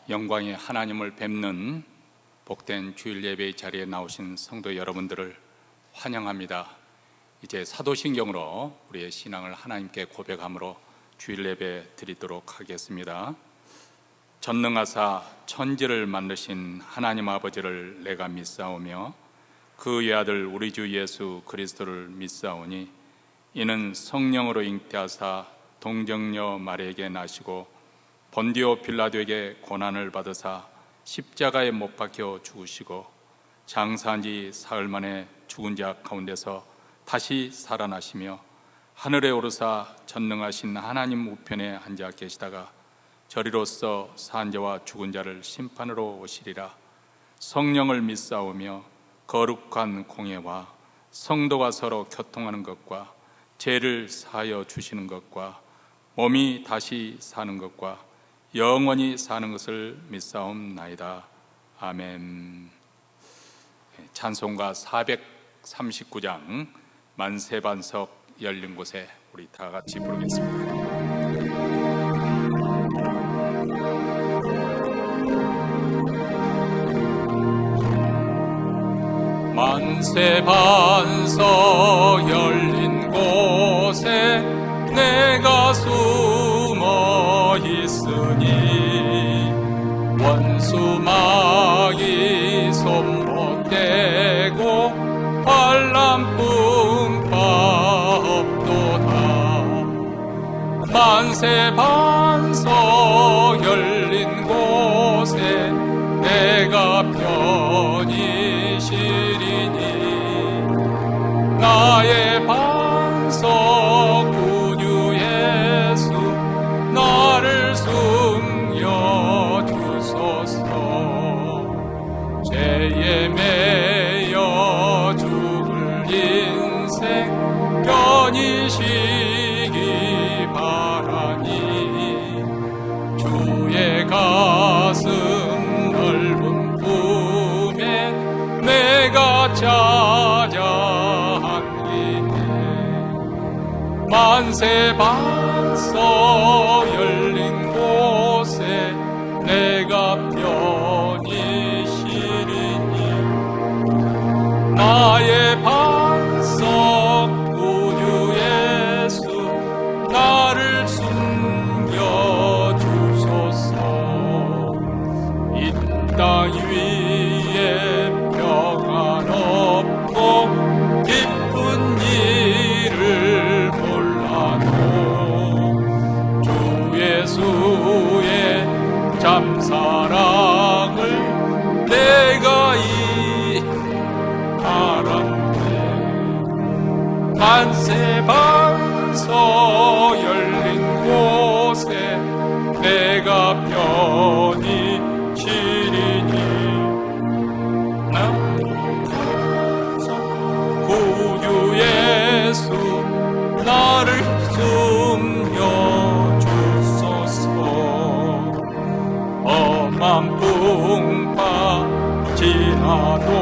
영광의 하나님을 뵙는 복된 주일 예배의 자리에 나오신 성도 여러분들을 환영합니다. 이제 사도신경으로 우리의 신앙을 하나님께 고백함으로 주일 예배 드리도록 하겠습니다. 전능하사 천지를 만드신 하나님 아버지를 내가 믿사오며 그 외아들 우리 주 예수 그리스도를 믿사오니 이는 성령으로 잉태하사 동정녀 마리아에게 나시고 본디오 빌라도에게 고난을 받으사 십자가에 못 박혀 죽으시고 장사한 지 사흘 만에 죽은 자 가운데서 다시 살아나시며 하늘에 오르사 전능하신 하나님 우편에 앉아 계시다가 저리로서 산 자와 죽은 자를 심판으로 오시리라. 성령을 믿사오며 거룩한 공예와 성도가 서로 교통하는 것과 죄를 사하여 주시는 것과 몸이 다시 사는 것과 영원히 사는 것을 믿사옵나이다. 아멘. 찬송가 439장 만세반석 열린 곳에 우리 다 같이 부르겠습니다. 만세반석 열린 곳에 내가 숨어 있으니 원수막이 손 못 대고 환난뿐 없도다. 만세반석 열린 곳에 내가 편히 쉬리니 나의 반석 구주 예수 나를 숨겨주소서. 죄에 매여 죽을 인생 편히 쉬기 바라니 주의 가슴 넓은 품에 내가 만세반석 열린 곳에 내가 편히 쉬리니 나의 반석 구주 예수 나를 숨겨주소서. 이 땅 위에 평안없고 기쁜 일을 예수의 참사랑을 내가 알았네. 만세반석 열린 곳에 내가 편히 쉬리니 구주 예수 나를 험한 풍파 지나도록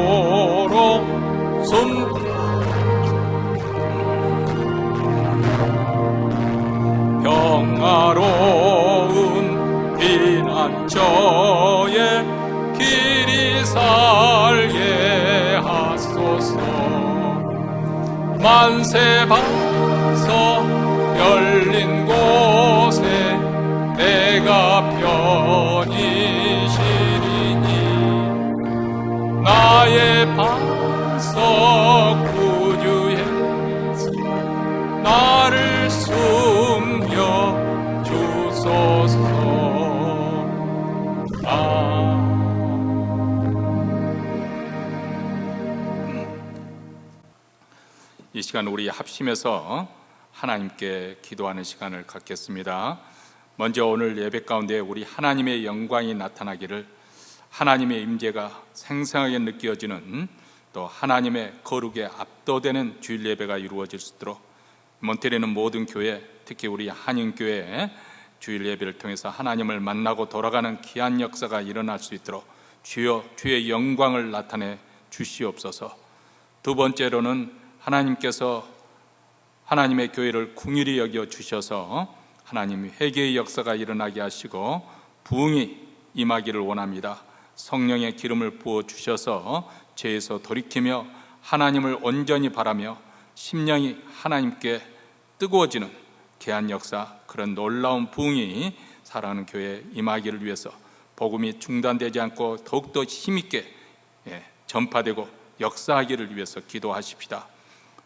평화로운 피난처에 길이 살게 하소서. 만세반석 열린 곳에 내가 편히 쉬리니 나의 반석 구주 예수 나를 숨겨주소서. 이 시간 우리 합심해서 하나님께 기도하는 시간을 갖겠습니다. 먼저 오늘 예배 가운데 우리 하나님의 영광이 나타나기를, 하나님의 임재가 생생하게 느껴지는, 또 하나님의 거룩에 압도되는 주일 예배가 이루어질 수 있도록 몬테리는 모든 교회, 특히 우리 한인교회 주일 예배를 통해서 하나님을 만나고 돌아가는 귀한 역사가 일어날 수 있도록 주여 주의 영광을 나타내 주시옵소서. 두 번째로는 하나님께서 하나님의 교회를 궁휼히 여겨 주셔서 하나님 회개의 역사가 일어나게 하시고 부흥이 임하기를 원합니다. 성령의 기름을 부어 주셔서 죄에서 돌이키며 하나님을 온전히 바라며 심령이 하나님께 뜨거워지는 귀한 역사, 그런 놀라운 부흥이 사랑하는 교회에 임하기를 위해서 복음이 중단되지 않고 더욱더 힘있게 전파되고 역사하기를 위해서 기도하십시다.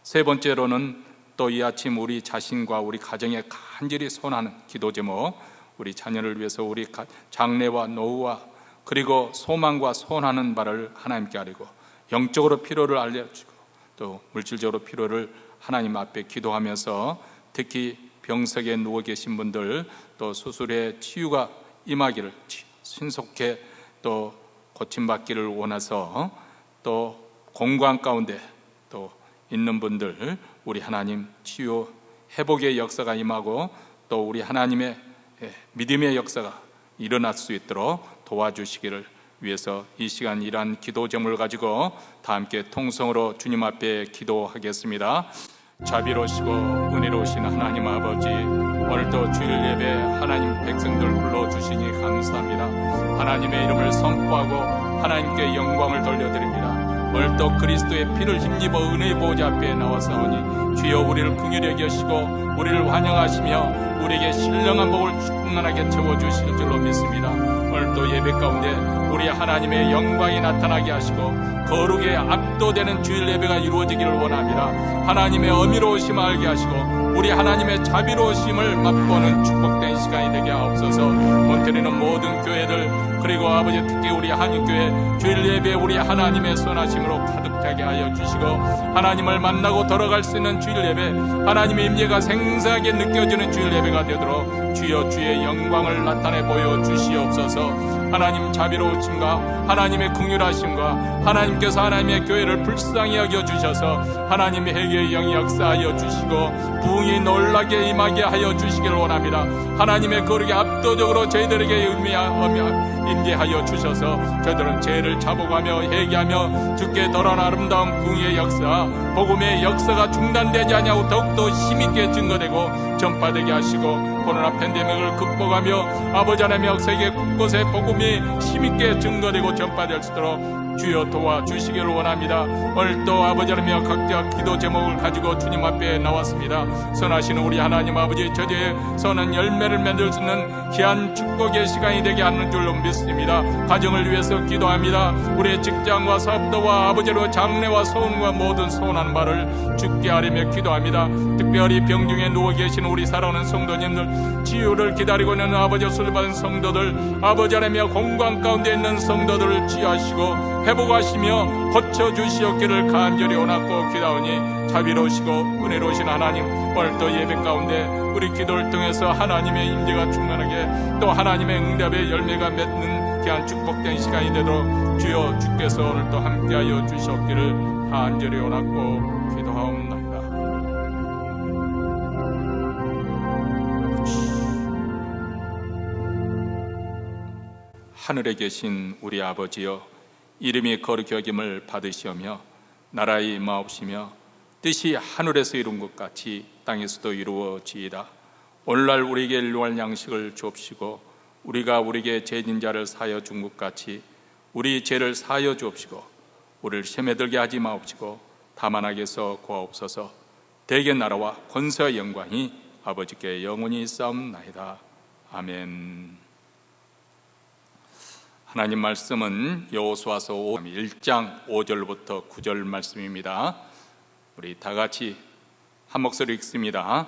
세 번째로는 또 이 아침 우리 자신과 우리 가정에 간절히 소원하는 기도 제목, 우리 자녀를 위해서 우리 장래와 노후와 그리고 소망과 소원하는 바를 하나님께 아뢰고 영적으로 필요를 알려주고 또 물질적으로 필요를 하나님 앞에 기도하면서 특히 병석에 누워 계신 분들 또 수술의 치유가 임하기를 신속히 또 고침받기를 원해서 또 공고한 가운데 또 있는 분들 우리 하나님 치유 회복의 역사가 임하고 또 우리 하나님의 믿음의 역사가 일어날 수 있도록 도와주시기를 위해서 이 시간 이러한 기도 제목을 가지고 다 함께 통성으로 주님 앞에 기도하겠습니다. 자비로우시고 은혜로우신 하나님 아버지, 오늘도 주일 예배 하나님 백성들 불러주시니 감사합니다. 하나님의 이름을 선포하고 하나님께 영광을 돌려드립니다. 오늘도 그리스도의 피를 힘입어 은혜의 보좌 앞에 나와서오니 주여 우리를 긍휼히 여기시고 우리를 환영하시며 우리에게 신령한 복을 충만하게 채워주실 줄로 믿습니다. 오늘도 예배 가운데 우리 하나님의 영광이 나타나게 하시고 거룩에 압도되는 주일 예배가 이루어지기를 원합니다. 하나님의 어미로우심을 알게 하시고 우리 하나님의 자비로우심을 맛보는 축복된 시간이 되게 하옵소서. 몬테리는 모든 교회들 그리고 아버지 특히 우리 한인교회 주일 예배 우리 하나님의 선하심으로 가득하게 하여 주시고 하나님을 만나고 돌아갈 수 있는 주일 예배, 하나님의 임재가 생생하게 느껴지는 주일 예배가 되도록 주여 주의 영광을 나타내 보여 주시옵소서. 하나님 자비로우심과 하나님의 긍휼하심과 하나님께서 하나님의 교회를 불쌍히 여겨주셔서 하나님의 회개의 영이 역사하여 주시고 부흥이 놀라게 임하게 하여 주시기를 원합니다. 하나님의 거룩에 압도적으로 저희들에게 임재하여 주셔서 저희들은 죄를 자복하며 회개하며 주께 돌아온 아름다운 부흥의 역사, 복음의 역사가 중단되지 않냐고 더욱더 힘있게 증거되고 전파되게 하시고 코로나 팬데믹을 극복하며 아버지 하나님의 세계 곳곳에 복음이 힘있게 증거되고 전파될 수 있도록 주여 도와주시기를 원합니다. 오늘도 아버지 하나님의 각자 기도 제목을 가지고 주님 앞에 나왔습니다. 선하시는 우리 하나님 아버지, 저희의 선한 열매를 맺을 수 있는 귀한 축복의 시간이 되게 하는 줄로 믿습니다. 가정을 위해서 기도합니다. 우리의 직장과 사업도와 아버지로 장래와 소원과 모든 소원하는 바를 주께 아뢰며 기도합니다. 특별히 병중에 누워 계신 우리 사랑하는 성도님들, 치유를 기다리고 있는 아버지 수술받은 성도들, 아버지 하나님의 공간 가운데 있는 성도들을 치유하시고 회복하시며 고쳐주시옵기를 간절히 원하고 기도하오니 자비로우시고 은혜로우신 하나님, 오늘도 예배 가운데 우리 기도를 통해서 하나님의 임재가 충만하게 또 하나님의 응답의 열매가 맺는 귀한 축복된 시간이 되도록 주여 주께서 오늘도 함께하여 주시옵기를 간절히 원하고 기도하옵나이다. 하늘에 계신 우리 아버지여, 이름이 거룩히 여김을 받으시오며 나라의 임하옵시며 뜻이 하늘에서 이룬 것 같이 땅에서도 이루어지이다. 오늘날 우리에게 일용할 양식을 주옵시고 우리가 우리에게 죄진 자를 사하여 준 것 같이 우리 죄를 사하여 주옵시고 우리를 시험에 들게 하지 마옵시고 다만 악에서 구하옵소서. 대개 나라와 권세와 영광이 아버지께 영원히 있사옵나이다. 아멘. 하나님 말씀은 여호수아서 1장 5절부터 9절 말씀입니다. 우리 다 같이 한 목소리 읽습니다.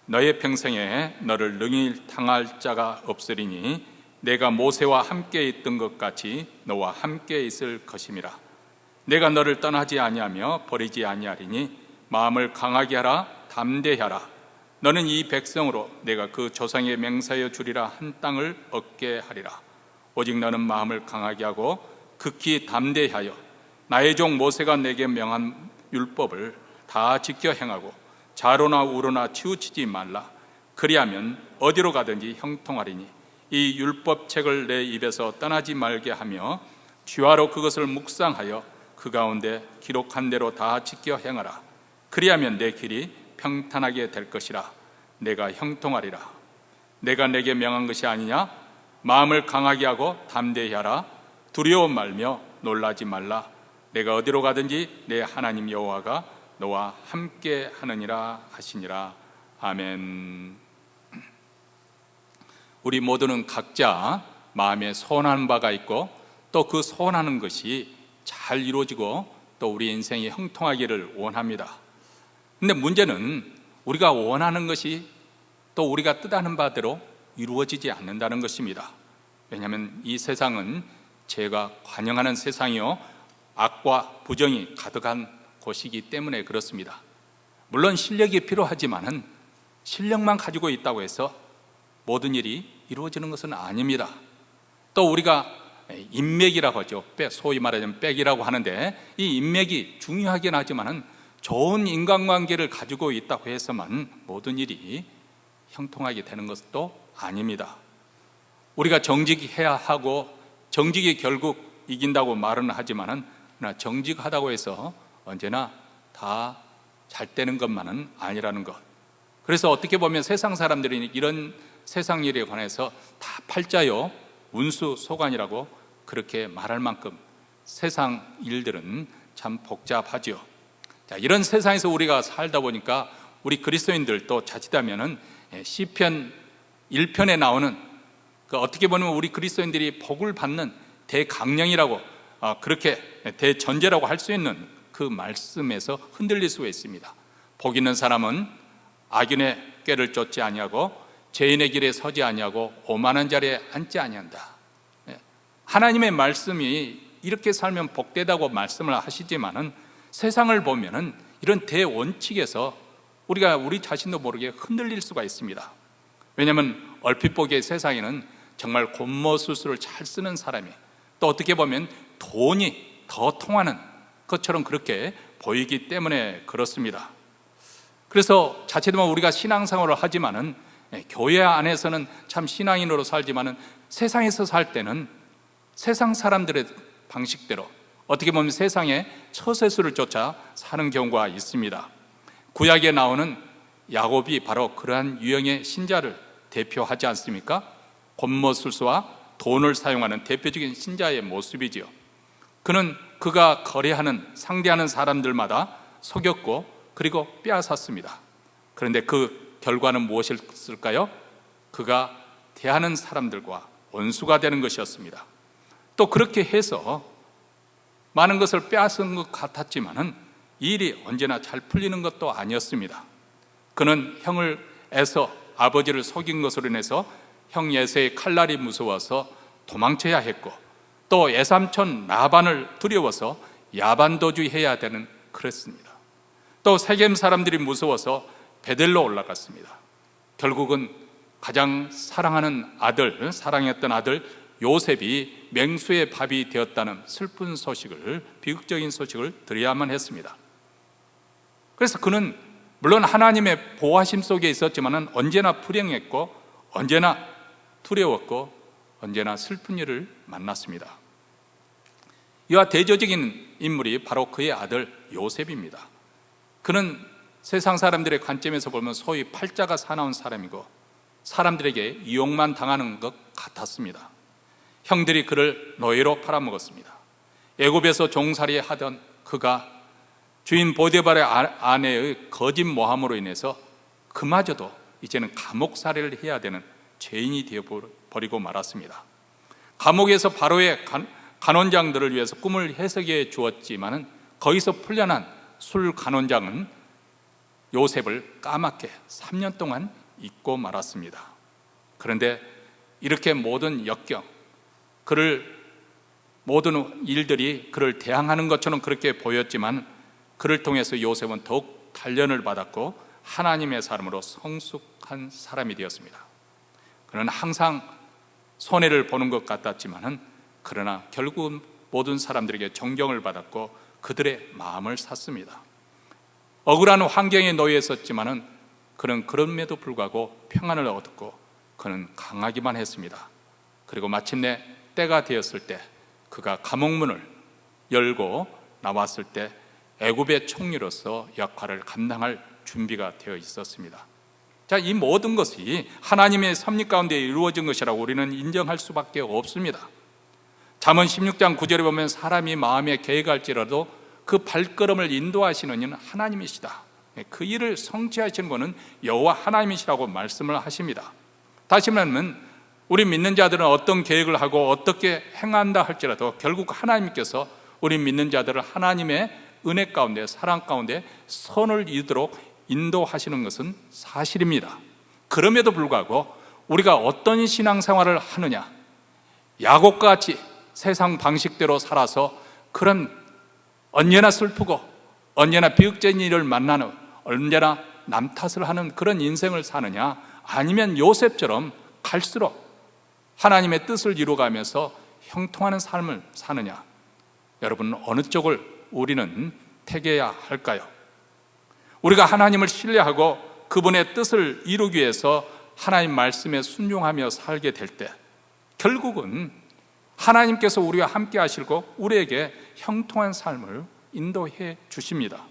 너의 평생에 너를 능히 당할 자가 없으리니 내가 모세와 함께 있던 것 같이 너와 함께 있을 것임이라. 내가 너를 떠나지 아니하며 버리지 아니하리니 마음을 강하게 하라, 담대히 하라. 너는 이 백성으로 내가 그 조상에 맹세하여 주리라 한 땅을 얻게 하리라. 오직 너는 마음을 강하게 하고 극히 담대히 하여 나의 종 모세가 내게 명한 율법을 다 지켜 행하고 좌로나 우로나 치우치지 말라. 그리하면 어디로 가든지 형통하리니 이 율법책을 내 입에서 떠나지 말게 하며 주야로 그것을 묵상하여 그 가운데 기록한 대로 다 지켜 행하라. 그리하면 내 길이 평탄하게 될 것이라. 내가 형통하리라. 내가 내게 명한 것이 아니냐? 마음을 강하게 하고 담대히 하라. 두려워 말며 놀라지 말라. 내가 어디로 가든지 내 하나님 여호와가 너와 함께 하느니라 하시니라. 아멘. 우리 모두는 각자 마음에 소원하는 바가 있고 또 그 소원하는 것이 잘 이루어지고 또 우리 인생이 형통하기를 원합니다. 근데 문제는 우리가 원하는 것이 또 우리가 뜻하는 바대로 이루어지지 않는다는 것입니다. 왜냐하면 이 세상은 죄가 관영하는 세상이요 악과 부정이 가득한 곳이기 때문에 그렇습니다. 물론 실력이 필요하지만은 실력만 가지고 있다고 해서 모든 일이 이루어지는 것은 아닙니다. 또 우리가 인맥이라고 하죠. 소위 말하자면 백이라고 하는데 이 인맥이 중요하긴 하지만은 좋은 인간관계를 가지고 있다고 해서만 모든 일이 형통하게 되는 것도 아닙니다. 우리가 정직해야 하고 정직이 결국 이긴다고 말은 하지만은 정직하다고 해서 언제나 다 잘 되는 것만은 아니라는 것. 그래서 어떻게 보면 세상 사람들이 이런 세상 일에 관해서 다 팔자요 운수소관이라고 그렇게 말할 만큼 세상 일들은 참 복잡하죠. 자, 이런 세상에서 우리가 살다 보니까 우리 그리스도인들 또 자칫하면은 시편 1편에 나오는 어떻게 보면 우리 그리스도인들이 복을 받는 대강령이라고 그렇게 대전제라고 할 수 있는 그 말씀에서 흔들릴 수가 있습니다. 복 있는 사람은 악인의 꾀를 쫓지 아니하고 죄인의 길에 서지 아니하고 오만한 자리에 앉지 아니한다. 하나님의 말씀이 이렇게 살면 복되다고 말씀을 하시지만은 세상을 보면은 이런 대원칙에서 우리가 우리 자신도 모르게 흔들릴 수가 있습니다. 왜냐하면 얼핏 보기에 세상에는 정말 곤모술수를 잘 쓰는 사람이 또 어떻게 보면 돈이 더 통하는 것처럼 그렇게 보이기 때문에 그렇습니다. 그래서 자칫하면 우리가 신앙생활을 하지만은 교회 안에서는 참 신앙인으로 살지만은 세상에서 살 때는 세상 사람들의 방식대로 어떻게 보면 세상의 처세술을 쫓아 사는 경우가 있습니다. 구약에 나오는 야곱이 바로 그러한 유형의 신자를 대표하지 않습니까? 곤모술수와 돈을 사용하는 대표적인 신자의 모습이지요. 그는 그가 거래하는 상대하는 사람들마다 속였고 그리고 빼앗았습니다. 그런데 그 결과는 무엇일까요? 그가 대하는 사람들과 원수가 되는 것이었습니다. 또 그렇게 해서 많은 것을 빼앗은 것 같았지만은 이 일이 언제나 잘 풀리는 것도 아니었습니다. 그는 형을 에서 아버지를 속인 것으로 인해서 형 에서의 칼날이 무서워서 도망쳐야 했고 또 외삼촌 라반을 두려워서 야반도주해야 되는 그랬습니다. 또 세겜 사람들이 무서워서 베델로 올라갔습니다. 결국은 가장 사랑했던 아들 요셉이 맹수의 밥이 되었다는 슬픈 소식을, 비극적인 소식을 드려야만 했습니다. 그래서 그는 물론 하나님의 보호하심 속에 있었지만 언제나 불행했고 언제나 두려웠고 언제나 슬픈 일을 만났습니다. 이와 대조적인 인물이 바로 그의 아들 요셉입니다. 그는 세상 사람들의 관점에서 보면 소위 팔자가 사나운 사람이고 사람들에게 이용만 당하는 것 같았습니다. 형들이 그를 노예로 팔아먹었습니다. 애굽에서 종살이 하던 그가 주인 보디발의 아내의 거짓 모함으로 인해서 그마저도 이제는 감옥살이를 해야 되는 죄인이 되어버리고 말았습니다. 감옥에서 바로의 간원장들을 위해서 꿈을 해석해 주었지만은 거기서 풀려난 술 간원장은 요셉을 까맣게 3년 동안 잊고 말았습니다. 그런데 이렇게 모든 역경, 모든 일들이 그를 대항하는 것처럼 그렇게 보였지만 그를 통해서 요셉은 더욱 단련을 받았고 하나님의 사람으로 성숙한 사람이 되었습니다. 그는 항상 손해를 보는 것 같았지만은 그러나 결국은 모든 사람들에게 존경을 받았고 그들의 마음을 샀습니다. 억울한 환경에 놓여 있었지만은 그는 그럼에도 불구하고 평안을 얻었고 그는 강하기만 했습니다. 그리고 마침내 때가 되었을 때 그가 감옥문을 열고 나왔을 때 애굽의 총리로서 역할을 감당할 준비가 되어 있었습니다. 자, 이 모든 것이 하나님의 섭리 가운데 이루어진 것이라고 우리는 인정할 수밖에 없습니다. 잠언 16장 9절에 보면 사람이 마음에 계획할지라도 그 발걸음을 인도하시는 이는 하나님이시다. 그 일을 성취하시는 분은 여호와 하나님이시라고 말씀을 하십니다. 다시 말하면 우리 믿는 자들은 어떤 계획을 하고 어떻게 행한다 할지라도 결국 하나님께서 우리 믿는 자들을 하나님의 은혜 가운데 사랑 가운데 선을 이루도록 인도하시는 것은 사실입니다. 그럼에도 불구하고 우리가 어떤 신앙생활을 하느냐, 야곱과 같이 세상 방식대로 살아서 그런 언제나 슬프고 언제나 비극적인 일을 만나는, 언제나 남 탓을 하는 그런 인생을 사느냐, 아니면 요셉처럼 갈수록 하나님의 뜻을 이루어가면서 형통하는 삶을 사느냐, 여러분 어느 쪽을 우리는 택해야 할까요? 우리가 하나님을 신뢰하고 그분의 뜻을 이루기 위해서 하나님 말씀에 순종하며 살게 될 때 결국은 하나님께서 우리와 함께 하시고 우리에게 형통한 삶을 인도해 주십니다.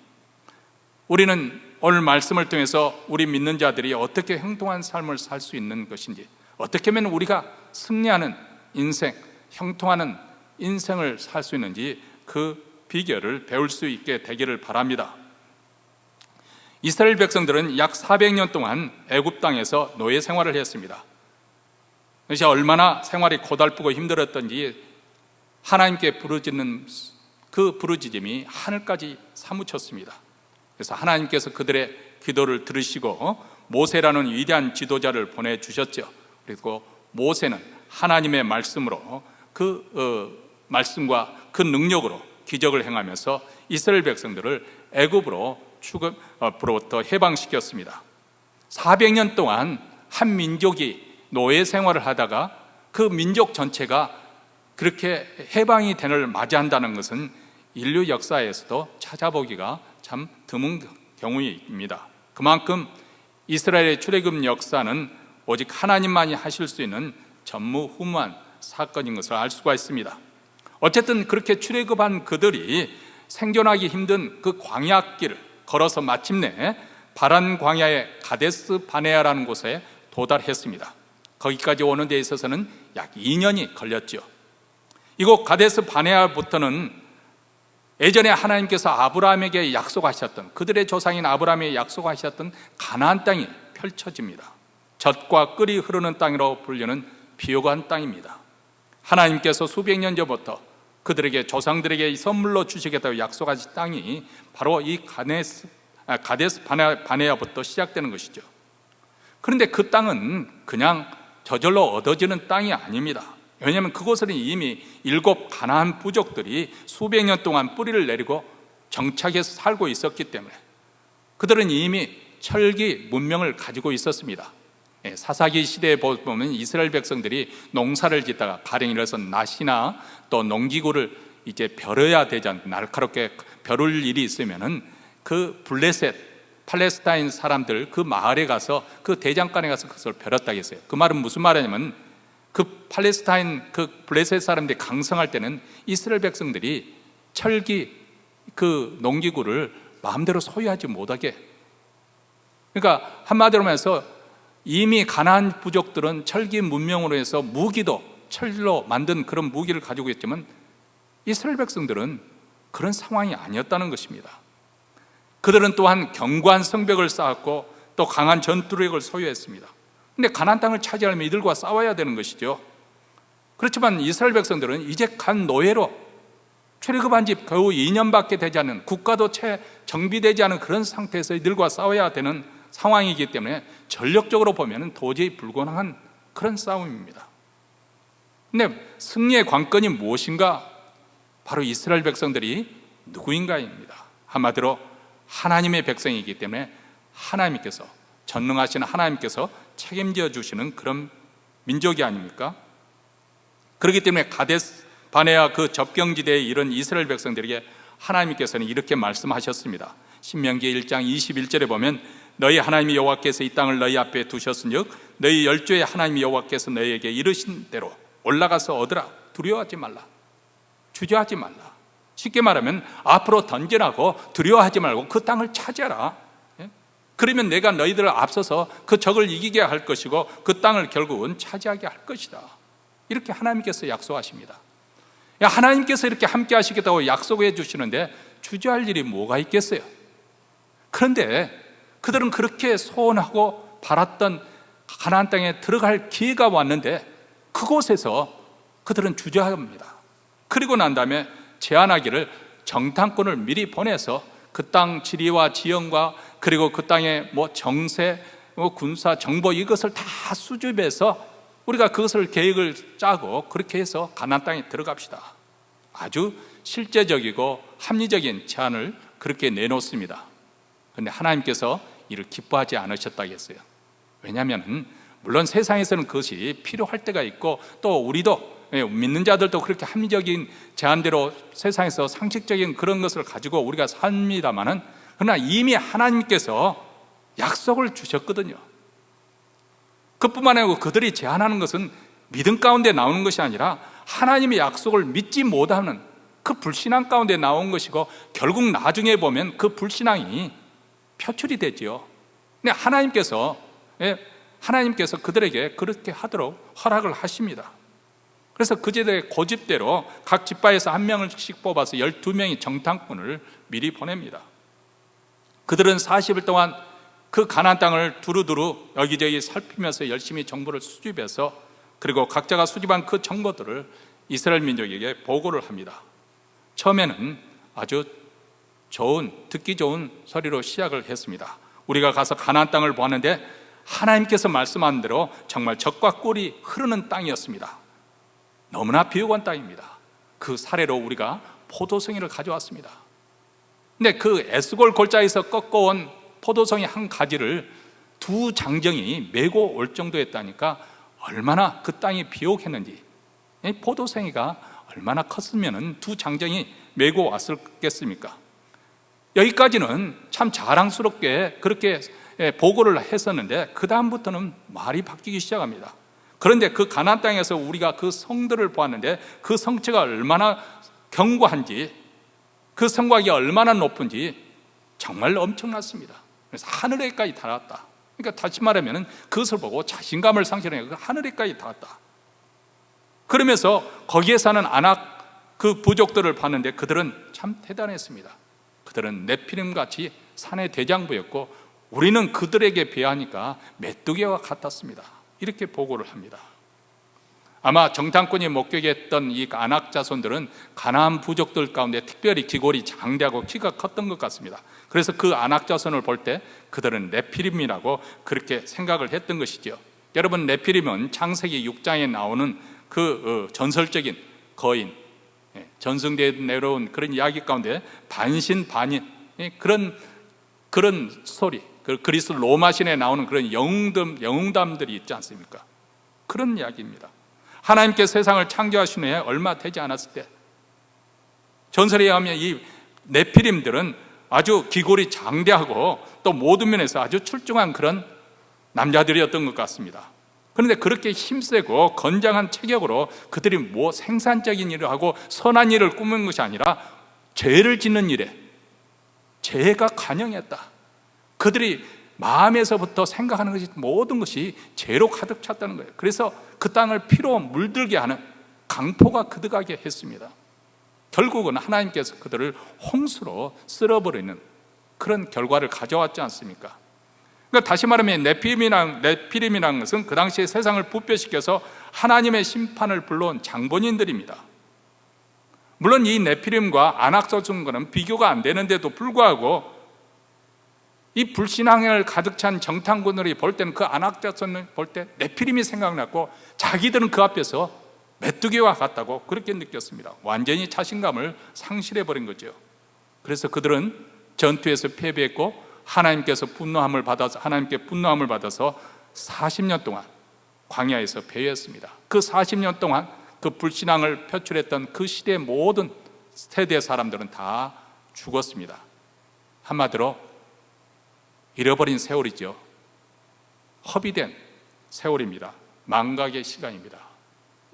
우리는 오늘 말씀을 통해서 우리 믿는 자들이 어떻게 형통한 삶을 살 수 있는 것인지, 어떻게 하면 우리가 승리하는 인생, 형통하는 인생을 살 수 있는지 그 비결을 배울 수 있게 되기를 바랍니다. 이스라엘 백성들은 약 400년 동안 애굽 땅에서 노예 생활을 했습니다. 그것이 얼마나 생활이 고달프고 힘들었던지 하나님께 부르짖는 그 부르짖음이 하늘까지 사무쳤습니다. 그래서 하나님께서 그들의 기도를 들으시고 모세라는 위대한 지도자를 보내주셨죠. 그리고 모세는 하나님의 말씀으로 말씀과 그 능력으로 기적을 행하면서 이스라엘 백성들을 애굽으로부터 해방시켰습니다. 400년 동안 한 민족이 노예 생활을 하다가 그 민족 전체가 그렇게 해방이 되는 맞이한다는 것은 인류 역사에서도 찾아보기가 참 드문 경우입니다. 그만큼 이스라엘의 출애굽 역사는 오직 하나님만이 하실 수 있는 전무후무한 사건인 것을 알 수가 있습니다. 어쨌든 그렇게 출애굽한 그들이 생존하기 힘든 그 광야길을 걸어서 마침내 바란 광야의 가데스 바네아라는 곳에 도달했습니다. 거기까지 오는 데 있어서는 약 2년이 걸렸죠. 이곳 가데스 바네아부터는 예전에 하나님께서 아브라함에게 약속하셨던, 그들의 조상인 아브라함에게 약속하셨던 가나안 땅이 펼쳐집니다. 젖과 꿀이 흐르는 땅이라고 불리는 비옥한 땅입니다. 하나님께서 수백 년 전부터 그들에게, 조상들에게 선물로 주시겠다고 약속하신 땅이 바로 이 가데스 바네아부터 시작되는 것이죠. 그런데 그 땅은 그냥 저절로 얻어지는 땅이 아닙니다. 왜냐하면 그곳에는 이미 7 가나안 부족들이 수백 년 동안 뿌리를 내리고 정착해서 살고 있었기 때문에 그들은 이미 철기 문명을 가지고 있었습니다. 사사기 시대에 보면 이스라엘 백성들이 농사를 짓다가 가령 이래서 낫이나 또 농기구를 이제 벼려야 되지 않고 날카롭게 벼를 일이 있으면은 그 블레셋 팔레스타인 사람들 그 마을에 가서 그 대장간에 가서 그것을 벼렸다 했어요. 그 말은 무슨 말이냐면 그 팔레스타인 그 블레셋 사람들이 강성할 때는 이스라엘 백성들이 철기 그 농기구를 마음대로 소유하지 못하게, 그러니까 한마디로 말해서 이미 가나안 부족들은 철기 문명으로 해서 무기도 철로 만든 그런 무기를 가지고 있지만 이스라엘 백성들은 그런 상황이 아니었다는 것입니다. 그들은 또한 견고한 성벽을 쌓았고 또 강한 전투력을 소유했습니다. 근데 가나안 땅을 차지하려면 이들과 싸워야 되는 것이죠. 그렇지만 이스라엘 백성들은 이제 간 노예로 출애굽한 지 겨우 2년밖에 되지 않은, 국가도 채 정비되지 않은 그런 상태에서 이들과 싸워야 되는 상황이기 때문에 전력적으로 보면 도저히 불가능한 그런 싸움입니다. 근데 승리의 관건이 무엇인가? 바로 이스라엘 백성들이 누구인가입니다. 한마디로 하나님의 백성이기 때문에 하나님께서, 전능하신 하나님께서 책임져 주시는 그런 민족이 아닙니까? 그렇기 때문에 가데스 바네아 그 접경지대에 이른 이스라엘 백성들에게 하나님께서는 이렇게 말씀하셨습니다. 신명기 1장 21절에 보면 너희 하나님 여호와께서 이 땅을 너희 앞에 두셨은즉 너희 열조의 하나님 여호와께서 너희에게 이르신 대로 올라가서 얻으라. 두려워하지 말라. 주저하지 말라. 쉽게 말하면 앞으로 던진하고 두려워하지 말고 그 땅을 차지하라. 그러면 내가 너희들을 앞서서 그 적을 이기게 할 것이고 그 땅을 결국은 차지하게 할 것이다. 이렇게 하나님께서 약속하십니다. 하나님께서 이렇게 함께 하시겠다고 약속해 주시는데 주저할 일이 뭐가 있겠어요? 그런데 그들은 그렇게 소원하고 바랐던 가나안 땅에 들어갈 기회가 왔는데 그곳에서 그들은 주저합니다. 그리고 난 다음에 제안하기를 정탐꾼을 미리 보내서 그 땅 지리와 지형과 그리고 그 땅의 정세, 군사, 정보 이것을 다 수집해서 우리가 그것을 계획을 짜고 그렇게 해서 가나안 땅에 들어갑시다. 아주 실제적이고 합리적인 제안을 그렇게 내놓습니다. 그런데 하나님께서 이를 기뻐하지 않으셨다겠어요. 왜냐하면 물론 세상에서는 그것이 필요할 때가 있고 또 우리도 믿는 자들도 그렇게 합리적인 제안대로 세상에서 상식적인 그런 것을 가지고 우리가 삽니다마는 그러나 이미 하나님께서 약속을 주셨거든요. 그뿐만 아니고 그들이 제안하는 것은 믿음 가운데 나오는 것이 아니라 하나님의 약속을 믿지 못하는 그 불신앙 가운데 나온 것이고 결국 나중에 보면 그 불신앙이 표출이 되지요. 근데 하나님께서 그들에게 그렇게 하도록 허락을 하십니다. 그래서 그제들의 고집대로 각 지파에서 한 명씩 뽑아서 12명의 정탐꾼을 미리 보냅니다. 그들은 40일 동안 그 가나안 땅을 두루두루 여기저기 살피면서 열심히 정보를 수집해서 그리고 각자가 수집한 그 정보들을 이스라엘 민족에게 보고를 합니다. 처음에는 아주 듣기 좋은 소리로 시작을 했습니다. 우리가 가서 가나안 땅을 보았는데 하나님께서 말씀한 대로 정말 젖과 꿀이 흐르는 땅이었습니다. 너무나 비옥한 땅입니다. 그 사례로 우리가 포도송이를 가져왔습니다. 근데 그 에스골 골짜기에서 꺾어온 포도송이 한 가지를 두 장정이 메고 올 정도였다니까 얼마나 그 땅이 비옥했는지, 포도송이가 얼마나 컸으면 두 장정이 메고 왔을겠습니까? 여기까지는 참 자랑스럽게 그렇게 보고를 했었는데 그 다음부터는 말이 바뀌기 시작합니다. 그런데 그 가나안 땅에서 우리가 그 성들을 보았는데 그 성체가 얼마나 견고한지, 그 성곽이 얼마나 높은지 정말 엄청났습니다. 그래서 하늘에까지 닿았다. 그러니까 다시 말하면 그것을 보고 자신감을 상실하니까 하늘에까지 닿았다. 그러면서 거기에 사는 아낙 그 부족들을 봤는데 그들은 참 대단했습니다. 그들은 네피림같이 산의 대장부였고 우리는 그들에게 비하니까 메뚜기와 같았습니다. 이렇게 보고를 합니다. 아마 정탐꾼이 목격했던 이 아낙 자손들은 가나안 부족들 가운데 특별히 기골이 장대하고 키가 컸던 것 같습니다. 그래서 그 아낙 자손을 볼 때 그들은 네피림이라고 그렇게 생각을 했던 것이죠. 여러분, 네피림은 창세기 6장에 나오는 그 전설적인 거인, 전승대에 내려온 그런 이야기 가운데 반신반인 그런 스토리, 그리스 로마 신에 나오는 그런 영웅담들이 있지 않습니까? 그런 이야기입니다. 하나님께 세상을 창조하신 후에 얼마 되지 않았을 때 전설에 의하면 이 네피림들은 아주 기골이 장대하고 또 모든 면에서 아주 출중한 그런 남자들이었던 것 같습니다. 그런데 그렇게 힘세고 건장한 체격으로 그들이 생산적인 일을 하고 선한 일을 꾸민 것이 아니라 죄를 짓는 일에 죄가 관영했다. 그들이 마음에서부터 생각하는 것이 모든 것이 죄로 가득 찼다는 거예요. 그래서 그 땅을 피로 물들게 하는 강포가 그득하게 했습니다. 결국은 하나님께서 그들을 홍수로 쓸어버리는 그런 결과를 가져왔지 않습니까? 그러니까 다시 말하면 네피림이라는 것은 그 당시에 세상을 부패시켜서 하나님의 심판을 불러온 장본인들입니다. 물론 이 네피림과 아낙 자손과는 비교가 안 되는데도 불구하고 이 불신앙을 가득 찬 정탐꾼들이 볼 때는 그 아낙 자손을 볼 때 네피림이 생각났고 자기들은 그 앞에서 메뚜기와 같다고 그렇게 느꼈습니다. 완전히 자신감을 상실해버린 거죠. 그래서 그들은 전투에서 패배했고 하나님께 분노함을 받아서 40년 동안 광야에서 배회했습니다. 그 40년 동안 그 불신앙을 표출했던 그 시대의 모든 세대 사람들은 다 죽었습니다. 한마디로 잃어버린 세월이죠. 허비된 세월입니다. 망각의 시간입니다.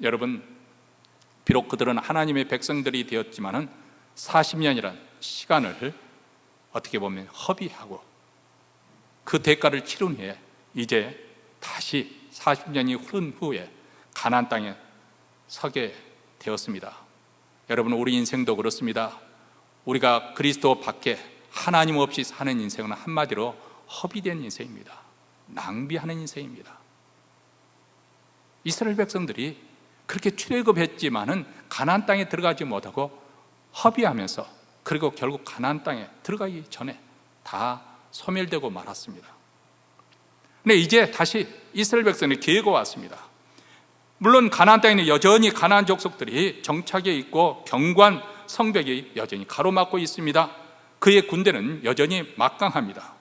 여러분, 비록 그들은 하나님의 백성들이 되었지만은 40년이란 시간을 어떻게 보면 허비하고 그 대가를 치른 후에 이제 다시 40년이 흐른 후에 가나안 땅에 서게 되었습니다. 여러분, 우리 인생도 그렇습니다. 우리가 그리스도 밖에 하나님 없이 사는 인생은 한마디로 허비된 인생입니다. 낭비하는 인생입니다. 이스라엘 백성들이 그렇게 출애굽했지만은 가나안 땅에 들어가지 못하고 허비하면서, 그리고 결국 가나안 땅에 들어가기 전에 다 소멸되고 말았습니다. 근데 이제 다시 이스라엘 백성의 기회가 왔습니다. 물론 가나안 땅에는 여전히 가나안 족속들이 정착해 있고 견고한 성벽이 여전히 가로막고 있습니다. 그의 군대는 여전히 막강합니다.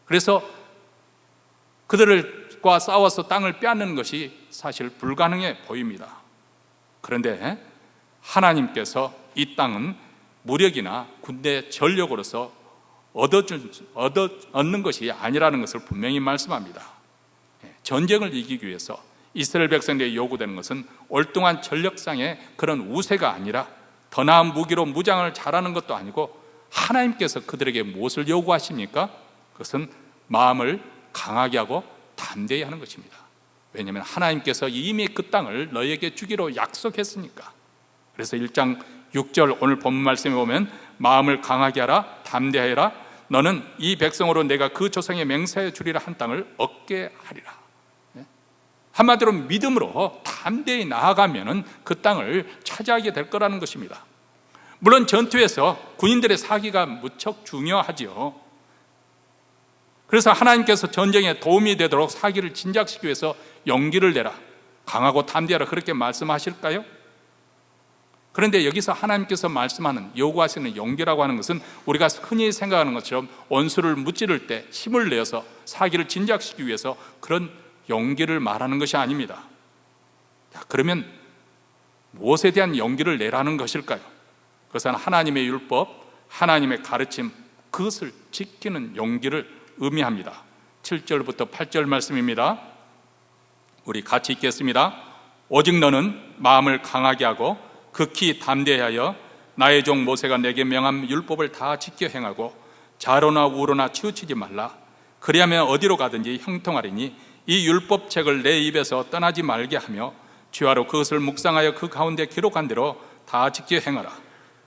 그래서 그들과 싸워서 땅을 빼앗는 것이 사실 불가능해 보입니다. 그런데 하나님께서 이 땅은 무력이나 군대 전력으로서 얻는 것이 아니라는 것을 분명히 말씀합니다. 전쟁을 이기기 위해서 이스라엘 백성들에게 요구되는 것은 올동한 전력상의 그런 우세가 아니라 더 나은 무기로 무장을 잘하는 것도 아니고, 하나님께서 그들에게 무엇을 요구하십니까? 그것은 마음을 강하게 하고 담대히 하는 것입니다. 왜냐하면 하나님께서 이미 그 땅을 너희에게 주기로 약속했으니까. 그래서 1장 6절 오늘 본문 말씀에 보면 마음을 강하게 하라, 담대하여라. 너는 이 백성으로 내가 그 조상에 맹세해 주리라 한 땅을 얻게 하리라. 한마디로 믿음으로 담대히 나아가면 그 땅을 차지하게 될 거라는 것입니다. 물론 전투에서 군인들의 사기가 무척 중요하지요. 그래서 하나님께서 전쟁에 도움이 되도록 사기를 진작시키기 위해서 용기를 내라, 강하고 담대하라, 그렇게 말씀하실까요? 그런데 여기서 하나님께서 말씀하는, 요구하시는 용기라고 하는 것은 우리가 흔히 생각하는 것처럼 원수를 무찌를 때 힘을 내어서 사기를 진작시키기 위해서 그런 용기를 말하는 것이 아닙니다. 자, 그러면 무엇에 대한 용기를 내라는 것일까요? 그것은 하나님의 율법, 하나님의 가르침, 그것을 지키는 용기를 의미합니다. 7절부터 8절 말씀입니다. 우리 같이 읽겠습니다. 오직 너는 마음을 강하게 하고 극히 담대하여 나의 종 모세가 내게 명한 율법을 다 지켜 행하고 좌로나 우로나 치우치지 말라. 그리하면 어디로 가든지 형통하리니 이 율법책을 내 입에서 떠나지 말게 하며 주야로 그것을 묵상하여 그 가운데 기록한 대로 다 지켜 행하라.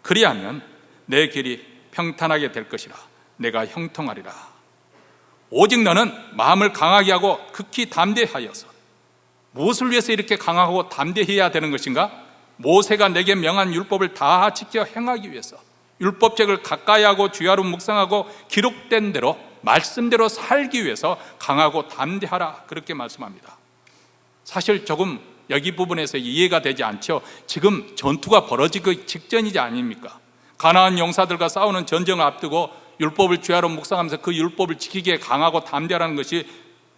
그리하면 내 길이 평탄하게 될 것이라. 내가 형통하리라. 오직 너는 마음을 강하게 하고 극히 담대하여서. 무엇을 위해서 이렇게 강하고 담대해야 되는 것인가? 모세가 내게 명한 율법을 다 지켜 행하기 위해서, 율법책을 가까이 하고 주야로 묵상하고 기록된 대로 말씀대로 살기 위해서 강하고 담대하라, 그렇게 말씀합니다. 사실 조금 여기 부분에서 이해가 되지 않죠. 지금 전투가 벌어지기 직전이지 아닙니까? 가나안 용사들과 싸우는 전쟁을 앞두고 율법을 주야로 묵상하면서 그 율법을 지키기에 강하고 담대하라는 것이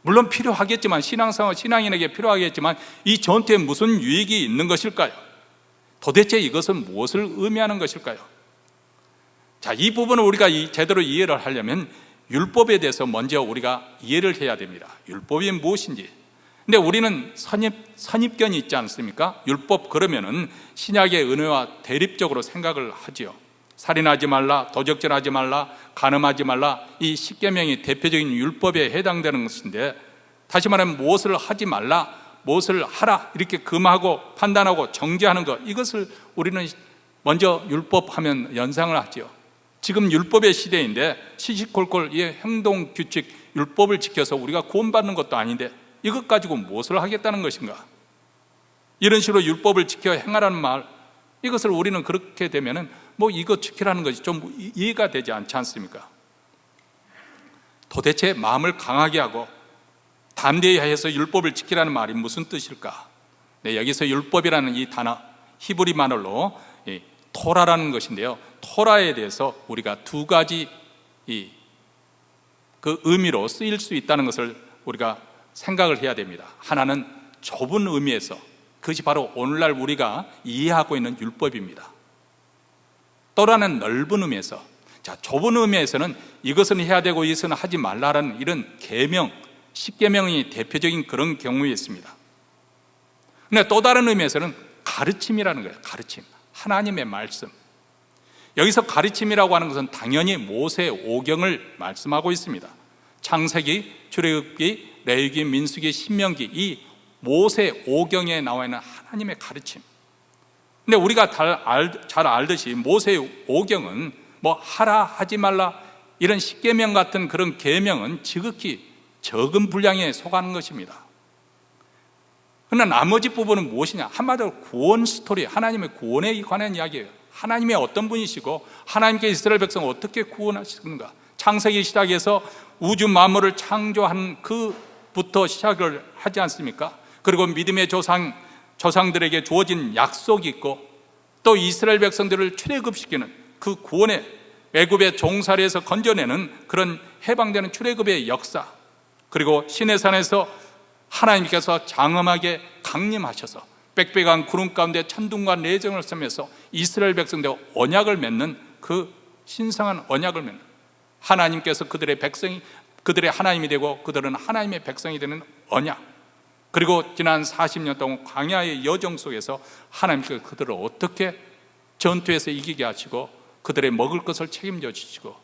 물론 필요하겠지만, 신앙인에게 필요하겠지만 이 전투에 무슨 유익이 있는 것일까요? 도대체 이것은 무엇을 의미하는 것일까요? 자, 이 부분을 우리가 제대로 이해를 하려면 율법에 대해서 먼저 우리가 이해를 해야 됩니다. 율법이 무엇인지. 근데 우리는 선입견이 있지 않습니까? 율법 그러면은 신약의 은혜와 대립적으로 생각을 하지요. 살인하지 말라, 도적질하지 말라, 간음하지 말라, 이 십계명이 대표적인 율법에 해당되는 것인데, 다시 말하면 무엇을 하지 말라, 무엇을 하라, 이렇게 금하고 판단하고 정죄하는 것, 이것을 우리는 먼저 율법하면 연상을 하지요. 지금 율법의 시대인데 시시콜콜 이 행동 규칙, 율법을 지켜서 우리가 구원받는 것도 아닌데 이것 가지고 무엇을 하겠다는 것인가? 이런 식으로 율법을 지켜 행하라는 말, 이것을 우리는 그렇게 되면은 뭐 이거 지키라는 것이 좀 이해가 되지 않지 않습니까? 도대체 마음을 강하게 하고 담대히 해서 율법을 지키라는 말이 무슨 뜻일까? 네, 여기서 율법이라는 이 단어, 히브리 말로 토라라는 것인데요, 토라에 대해서 우리가 두 가지 그 의미로 쓰일 수 있다는 것을 우리가 생각을 해야 됩니다. 하나는 좁은 의미에서, 그것이 바로 오늘날 우리가 이해하고 있는 율법입니다. 또라는 넓은 의미에서, 자, 좁은 의미에서는 이것은 해야 되고 이것은 하지 말라라는 이런 계명, 십계명이 대표적인 그런 경우였습니다. 그런데 또 다른 의미에서는 가르침이라는 거예요. 가르침, 하나님의 말씀. 여기서 가르침이라고 하는 것은 당연히 모세 오경을 말씀하고 있습니다. 창세기, 출애굽기, 레위기, 민수기, 신명기, 이 모세 오경에 나와 있는 하나님의 가르침. 근데 우리가 잘 알듯이 모세 오경은 뭐 하라 하지 말라 이런 십계명 같은 그런 계명은 지극히 적은 분량에 속하는 것입니다. 그러나 나머지 부분은 무엇이냐? 한마디로 구원 스토리, 하나님의 구원에 관한 이야기예요. 하나님이 어떤 분이시고 하나님께 이스라엘 백성을 어떻게 구원하시는가. 창세기 시작해서 우주 만물을 창조한 그부터 시작을 하지 않습니까? 그리고 믿음의 조상들에게 주어진 약속이 있고, 또 이스라엘 백성들을 출애굽시키는 그 구원의 애굽의 종살이에서 건져내는 그런 해방되는 출애굽의 역사, 그리고 시내산에서 하나님께서 장엄하게 강림하셔서 빽빽한 구름 가운데 천둥과 내정을 쓰면서 이스라엘 백성들과 언약을 맺는 그 신성한 언약을 맺는, 하나님께서 그들의 백성이 그들의 하나님이 되고 그들은 하나님의 백성이 되는 언약, 그리고 지난 40년 동안 광야의 여정 속에서 하나님께서 그들을 어떻게 전투에서 이기게 하시고 그들의 먹을 것을 책임져 주시고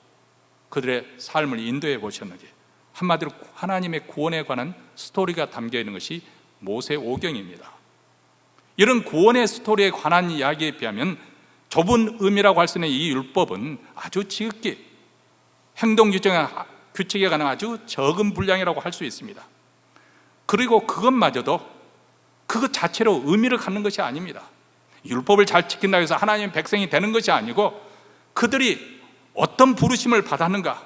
그들의 삶을 인도해 보셨는지, 한마디로 하나님의 구원에 관한 스토리가 담겨 있는 것이 모세 오경입니다. 이런 구원의 스토리에 관한 이야기에 비하면 좁은 의미라고 할 수 있는 이 율법은 아주 지극히 행동 규칙에 관한 아주 적은 분량이라고 할 수 있습니다. 그리고 그것마저도 그것 자체로 의미를 갖는 것이 아닙니다. 율법을 잘 지킨다고 해서 하나님의 백성이 되는 것이 아니고, 그들이 어떤 부르심을 받았는가,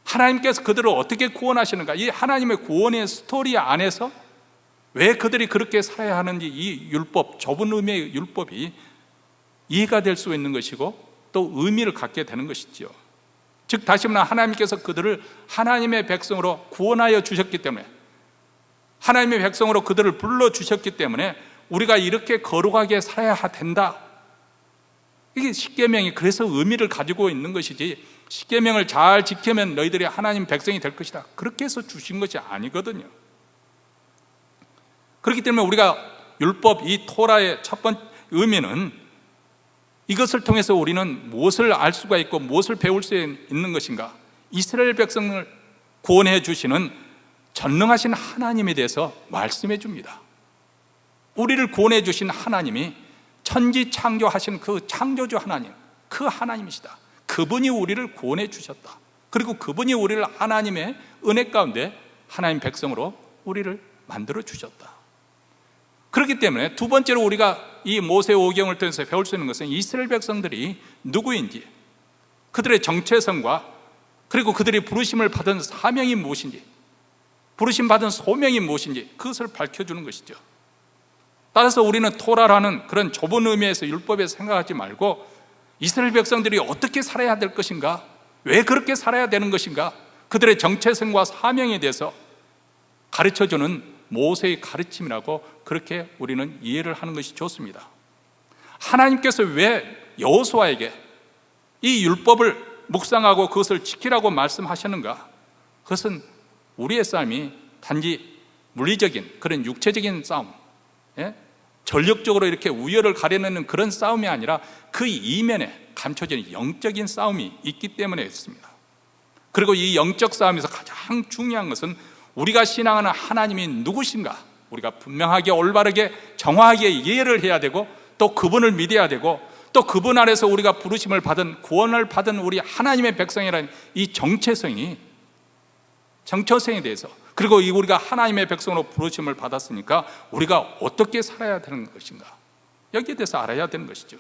하나님께서 그들을 어떻게 구원하시는가, 이 하나님의 구원의 스토리 안에서 왜 그들이 그렇게 살아야 하는지, 이 율법, 좁은 의미의 율법이 이해가 될 수 있는 것이고 또 의미를 갖게 되는 것이지요. 즉 다시 말하면 하나님께서 그들을 하나님의 백성으로 구원하여 주셨기 때문에, 하나님의 백성으로 그들을 불러주셨기 때문에 우리가 이렇게 거룩하게 살아야 된다. 이게 십계명이 그래서 의미를 가지고 있는 것이지, 십계명을 잘 지키면 너희들이 하나님 백성이 될 것이다, 그렇게 해서 주신 것이 아니거든요. 그렇기 때문에 우리가 율법, 이 토라의 첫 번째 의미는, 이것을 통해서 우리는 무엇을 알 수가 있고 무엇을 배울 수 있는 것인가? 이스라엘 백성을 구원해 주시는 전능하신 하나님에 대해서 말씀해 줍니다. 우리를 구원해 주신 하나님이 천지 창조하신 그 창조주 하나님, 그 하나님이시다. 그분이 우리를 구원해 주셨다. 그리고 그분이 우리를 하나님의 은혜 가운데 하나님 백성으로 우리를 만들어 주셨다. 그렇기 때문에 두 번째로 우리가 이 모세 오경을 통해서 배울 수 있는 것은 이스라엘 백성들이 누구인지, 그들의 정체성과 그리고 그들이 부르심을 받은 사명이 무엇인지, 부르심 받은 소명이 무엇인지 그것을 밝혀주는 것이죠. 따라서 우리는 토라라는 그런 좁은 의미에서 율법에서 생각하지 말고, 이스라엘 백성들이 어떻게 살아야 될 것인가, 왜 그렇게 살아야 되는 것인가, 그들의 정체성과 사명에 대해서 가르쳐주는 모세의 가르침이라고 그렇게 우리는 이해를 하는 것이 좋습니다. 하나님께서 왜 여호수아에게 이 율법을 묵상하고 그것을 지키라고 말씀하셨는가? 그것은 우리의 삶이 단지 물리적인 그런 육체적인 싸움, 전력적으로 이렇게 우열을 가려내는 그런 싸움이 아니라 그 이면에 감춰진 영적인 싸움이 있기 때문에 있습니다. 그리고 이 영적 싸움에서 가장 중요한 것은 우리가 신앙하는 하나님이 누구신가, 우리가 분명하게 올바르게 정확하게 이해를 해야 되고, 또 그분을 믿어야 되고, 또 그분 안에서 우리가 부르심을 받은, 구원을 받은 우리 하나님의 백성이라는 이 정체성에 대해서, 그리고 우리가 하나님의 백성으로 부르심을 받았으니까 우리가 어떻게 살아야 되는 것인가, 여기에 대해서 알아야 되는 것이죠.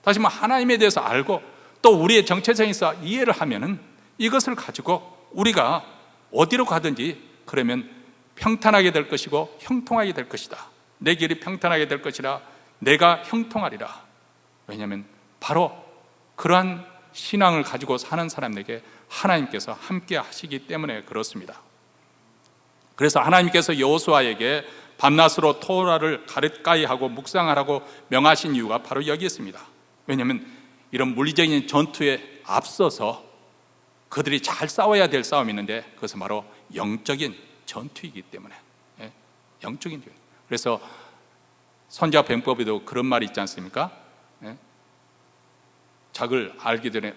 다시 말해 하나님에 대해서 알고 또 우리의 정체성에 있어 이해를 하면은 이것을 가지고 우리가 어디로 가든지 그러면 평탄하게 될 것이고 형통하게 될 것이다. 내 길이 평탄하게 될 것이라 내가 형통하리라. 왜냐하면 바로 그러한 신앙을 가지고 사는 사람에게 하나님께서 함께 하시기 때문에 그렇습니다. 그래서 하나님께서 여호수아에게 밤낮으로 토라를 가르까이 하고 묵상하라고 명하신 이유가 바로 여기 있습니다. 왜냐하면 이런 물리적인 전투에 앞서서 그들이 잘 싸워야 될 싸움이 있는데, 그것은 바로 영적인 전투이기 때문에, 영적인 전투. 그래서 선지자 병법에도 그런 말이 있지 않습니까? 적을 알기 전에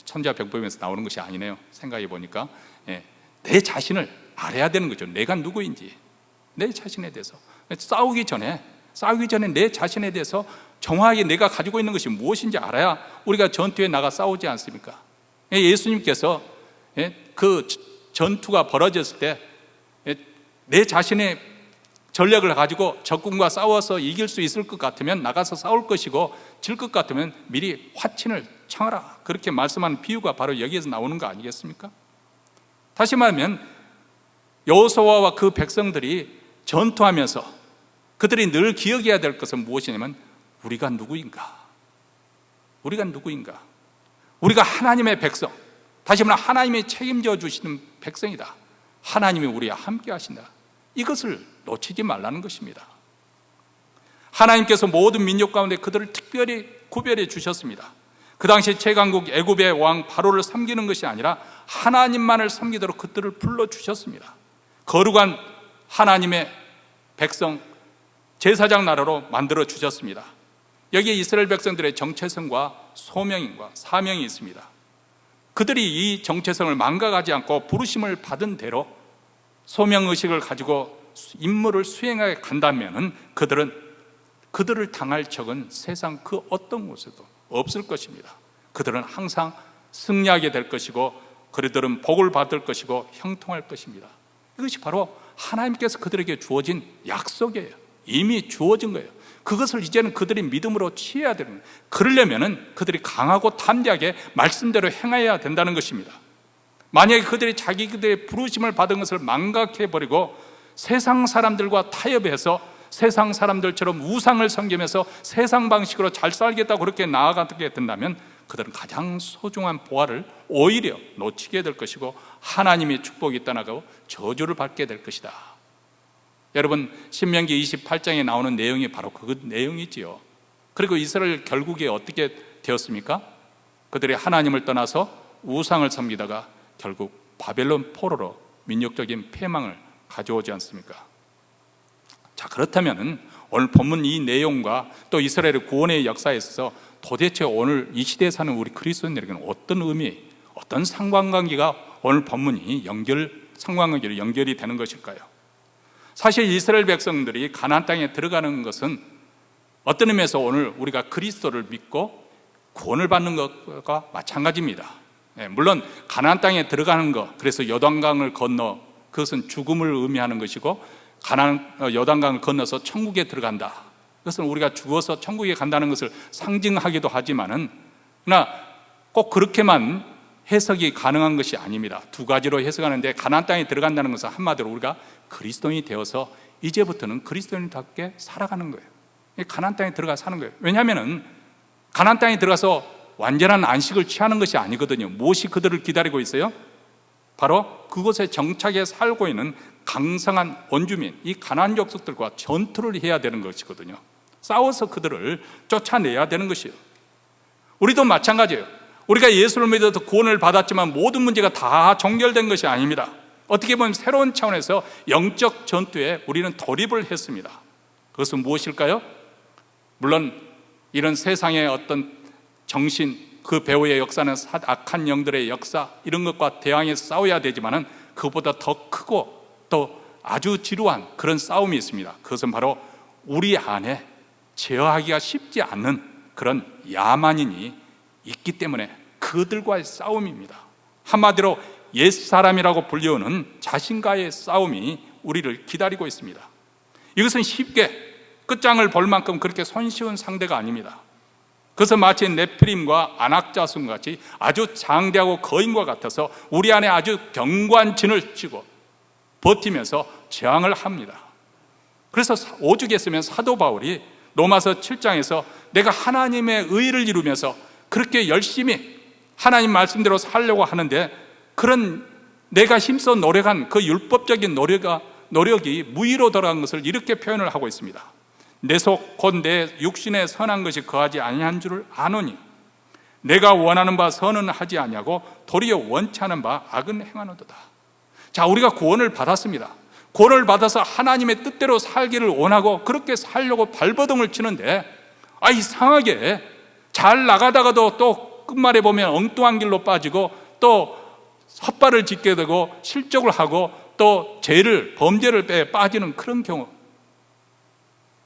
천자병법에서 나오는 것이 아니네요. 생각해 보니까 내 자신을 알아야 되는 거죠. 내가 누구인지, 내 자신에 대해서 싸우기 전에 내 자신에 대해서 정확하게 내가 가지고 있는 것이 무엇인지 알아야 우리가 전투에 나가 싸우지 않습니까? 예수님께서 그 전투가 벌어졌을 때 내 자신의 전략을 가지고 적군과 싸워서 이길 수 있을 것 같으면 나가서 싸울 것이고, 질 것 같으면 미리 화친을 청하라, 그렇게 말씀하는 비유가 바로 여기에서 나오는 거 아니겠습니까? 다시 말하면 여호수아와 그 백성들이 전투하면서 그들이 늘 기억해야 될 것은 무엇이냐면 우리가 누구인가? 우리가 하나님의 백성, 다시 말하면 하나님이 책임져 주시는 백성이다. 하나님이 우리와 함께 하신다. 이것을 놓치지 말라는 것입니다. 하나님께서 모든 민족 가운데 그들을 특별히 구별해 주셨습니다. 그 당시 최강국 애굽의 왕 바로를 섬기는 것이 아니라 하나님만을 섬기도록 그들을 불러주셨습니다. 거룩한 하나님의 백성, 제사장 나라로 만들어 주셨습니다. 여기에 이스라엘 백성들의 정체성과 소명과 사명이 있습니다. 그들이 이 정체성을 망각하지 않고 부르심을 받은 대로 소명의식을 가지고 임무를 수행해 간다면 그들을 당할 적은 세상 그 어떤 곳에도 없을 것입니다. 그들은 항상 승리하게 될 것이고, 그들은 복을 받을 것이고 형통할 것입니다. 이것이 바로 하나님께서 그들에게 주어진 약속이에요. 이미 주어진 거예요. 그것을 이제는 그들이 믿음으로 취해야 되는 거예요. 그러려면 그들이 강하고 담대하게 말씀대로 행해야 된다는 것입니다. 만약에 그들이 자기들의 부르심을 받은 것을 망각해버리고 세상 사람들과 타협해서 세상 사람들처럼 우상을 섬기면서 세상 방식으로 잘 살겠다고 그렇게 나아가게 된다면 그들은 가장 소중한 보화를 오히려 놓치게 될 것이고, 하나님의 축복이 떠나가고 저주를 받게 될 것이다. 여러분, 신명기 28장에 나오는 내용이 바로 그 내용이지요. 그리고 이스라엘 결국에 어떻게 되었습니까? 그들이 하나님을 떠나서 우상을 섬기다가 결국 바벨론 포로로 민족적인 패망을 가져오지 않습니까? 자, 그렇다면 오늘 본문 이 내용과 또 이스라엘의 구원의 역사에 있어서 도대체 오늘 이 시대에 사는 우리 그리스도인들에게는 어떤 의미, 어떤 상관관계가 오늘 본문이 상관관계로 연결이 되는 것일까요? 사실 이스라엘 백성들이 가나안 땅에 들어가는 것은 어떤 의미에서 오늘 우리가 그리스도를 믿고 구원을 받는 것과 마찬가지입니다. 물론 가나안 땅에 들어가는 것, 그래서 요단강을 건너, 그것은 죽음을 의미하는 것이고, 요단강을 건너서 천국에 들어간다, 그것은 우리가 죽어서 천국에 간다는 것을 상징하기도 하지만은, 그러나 꼭 그렇게만 해석이 가능한 것이 아닙니다. 두 가지로 해석하는데, 가나안 땅에 들어간다는 것은 한마디로 우리가 그리스도인이 되어서 이제부터는 그리스도인답게 살아가는 거예요. 가나안 땅에 들어가 사는 거예요. 왜냐하면 가나안 땅에 들어가서 완전한 안식을 취하는 것이 아니거든요. 무엇이 그들을 기다리고 있어요? 바로 그곳에 정착해 살고 있는 강성한 원주민, 이 가나안 족속들과 전투를 해야 되는 것이거든요. 싸워서 그들을 쫓아내야 되는 것이에요. 우리도 마찬가지예요. 우리가 예수를 믿어서 구원을 받았지만 모든 문제가 다 종결된 것이 아닙니다. 어떻게 보면 새로운 차원에서 영적 전투에 우리는 돌입을 했습니다. 그것은 무엇일까요? 물론 이런 세상의 어떤 정신, 그 배후의 역사는 악한 영들의 역사, 이런 것과 대항해서 싸워야 되지만은 그것보다 더 크고 또 아주 지루한 그런 싸움이 있습니다. 그것은 바로 우리 안에 제어하기가 쉽지 않는 그런 야만인이 있기 때문에 그들과의 싸움입니다. 한마디로 옛사람이라고 불리우는 자신과의 싸움이 우리를 기다리고 있습니다. 이것은 쉽게 끝장을 볼 만큼 그렇게 손쉬운 상대가 아닙니다. 그것은 마치 네피림과 안악자손 같이 아주 장대하고 거인과 같아서 우리 안에 아주 견고한 진을 쥐고 버티면서 저항을 합니다. 그래서 오죽 했으면 사도 바울이 로마서 7장에서 내가 하나님의 의를 이루면서 그렇게 열심히 하나님 말씀대로 살려고 하는데, 그런 내가 힘써 노력한 그 율법적인 노력이 무의로 돌아간 것을 이렇게 표현을 하고 있습니다. 내 속 곧 내 육신에 선한 것이 거하지 아니한 줄을 아노니 내가 원하는 바 선은 하지 아니하고 도리어 원치 않은 바 악은 행하노도다. 자, 우리가 구원을 받았습니다. 구원을 받아서 하나님의 뜻대로 살기를 원하고 그렇게 살려고 발버둥을 치는데, 이상하게 잘 나가다가도 또 끝말에 보면 엉뚱한 길로 빠지고 또 헛발을 짚게 되고 실족을 하고 또 범죄를 빠지는 그런 경우.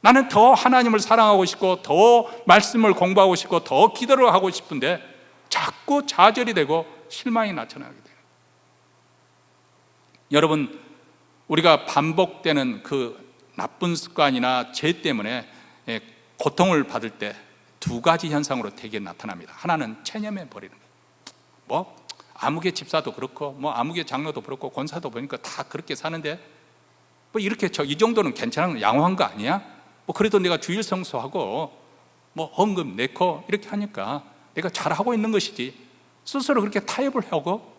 나는 더 하나님을 사랑하고 싶고 더 말씀을 공부하고 싶고 더 기도를 하고 싶은데 자꾸 좌절이 되고 실망이 나타나게 돼요. 여러분, 우리가 반복되는 그 나쁜 습관이나 죄 때문에 고통을 받을 때 두 가지 현상으로 되게 나타납니다. 하나는 체념해 버리는 거예요. 아무개 집사도 그렇고 아무개 장로도 그렇고 권사도 보니까 다 그렇게 사는데 이렇게 이 정도는 괜찮은 양호한 거 아니야? 그래도 내가 주일 성수하고 헌금 내고 이렇게 하니까 내가 잘하고 있는 것이지. 스스로 그렇게 타협을 하고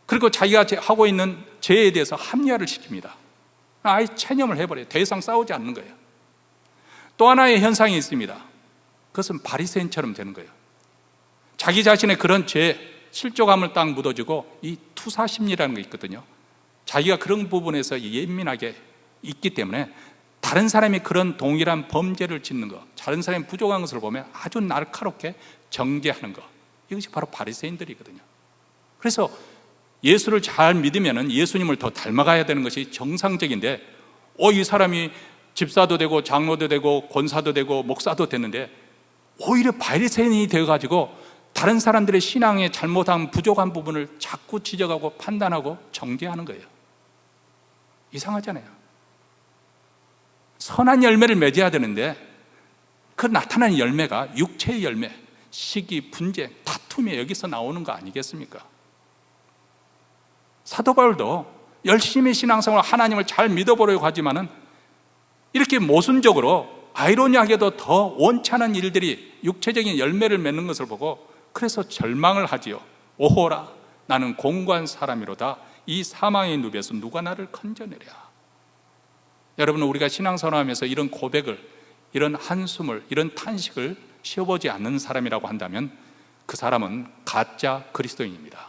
그리고 자기가 하고 있는 죄에 대해서 합리화를 시킵니다. 아예 체념을 해버려요. 더 이상 싸우지 않는 거예요. 또 하나의 현상이 있습니다. 그것은 바리새인처럼 되는 거예요. 자기 자신의 그런 죄, 실족함을 딱 묻어주고 이 투사심리라는 게 있거든요. 자기가 그런 부분에서 예민하게 있기 때문에 다른 사람이 그런 동일한 범죄를 짓는 것, 다른 사람이 부족한 것을 보면 아주 날카롭게 정죄하는 것, 이것이 바로 바리새인들이거든요. 그래서 예수를 잘 믿으면 예수님을 더 닮아가야 되는 것이 정상적인데 이 사람이 집사도 되고 장로도 되고 권사도 되고 목사도 됐는데 오히려 바리새인이 되어가지고 다른 사람들의 신앙에 잘못한 부족한 부분을 자꾸 지적하고 판단하고 정죄하는 거예요. 이상하잖아요. 선한 열매를 맺어야 되는데 그 나타나는 열매가 육체의 열매, 시기, 분쟁, 다툼이 여기서 나오는 거 아니겠습니까? 사도 바울도 열심히 신앙생활 하나님을 잘 믿어보려고 하지만은 이렇게 모순적으로 아이러니하게도 더 원치 않은 일들이 육체적인 열매를 맺는 것을 보고 그래서 절망을 하지요. 오호라, 나는 공고한 사람이로다. 이 사망의 늪에서 누가 나를 건져내랴. 여러분, 우리가 신앙생활하면서 이런 고백을, 이런 한숨을, 이런 탄식을 쉬어보지 않는 사람이라고 한다면 그 사람은 가짜 그리스도인입니다.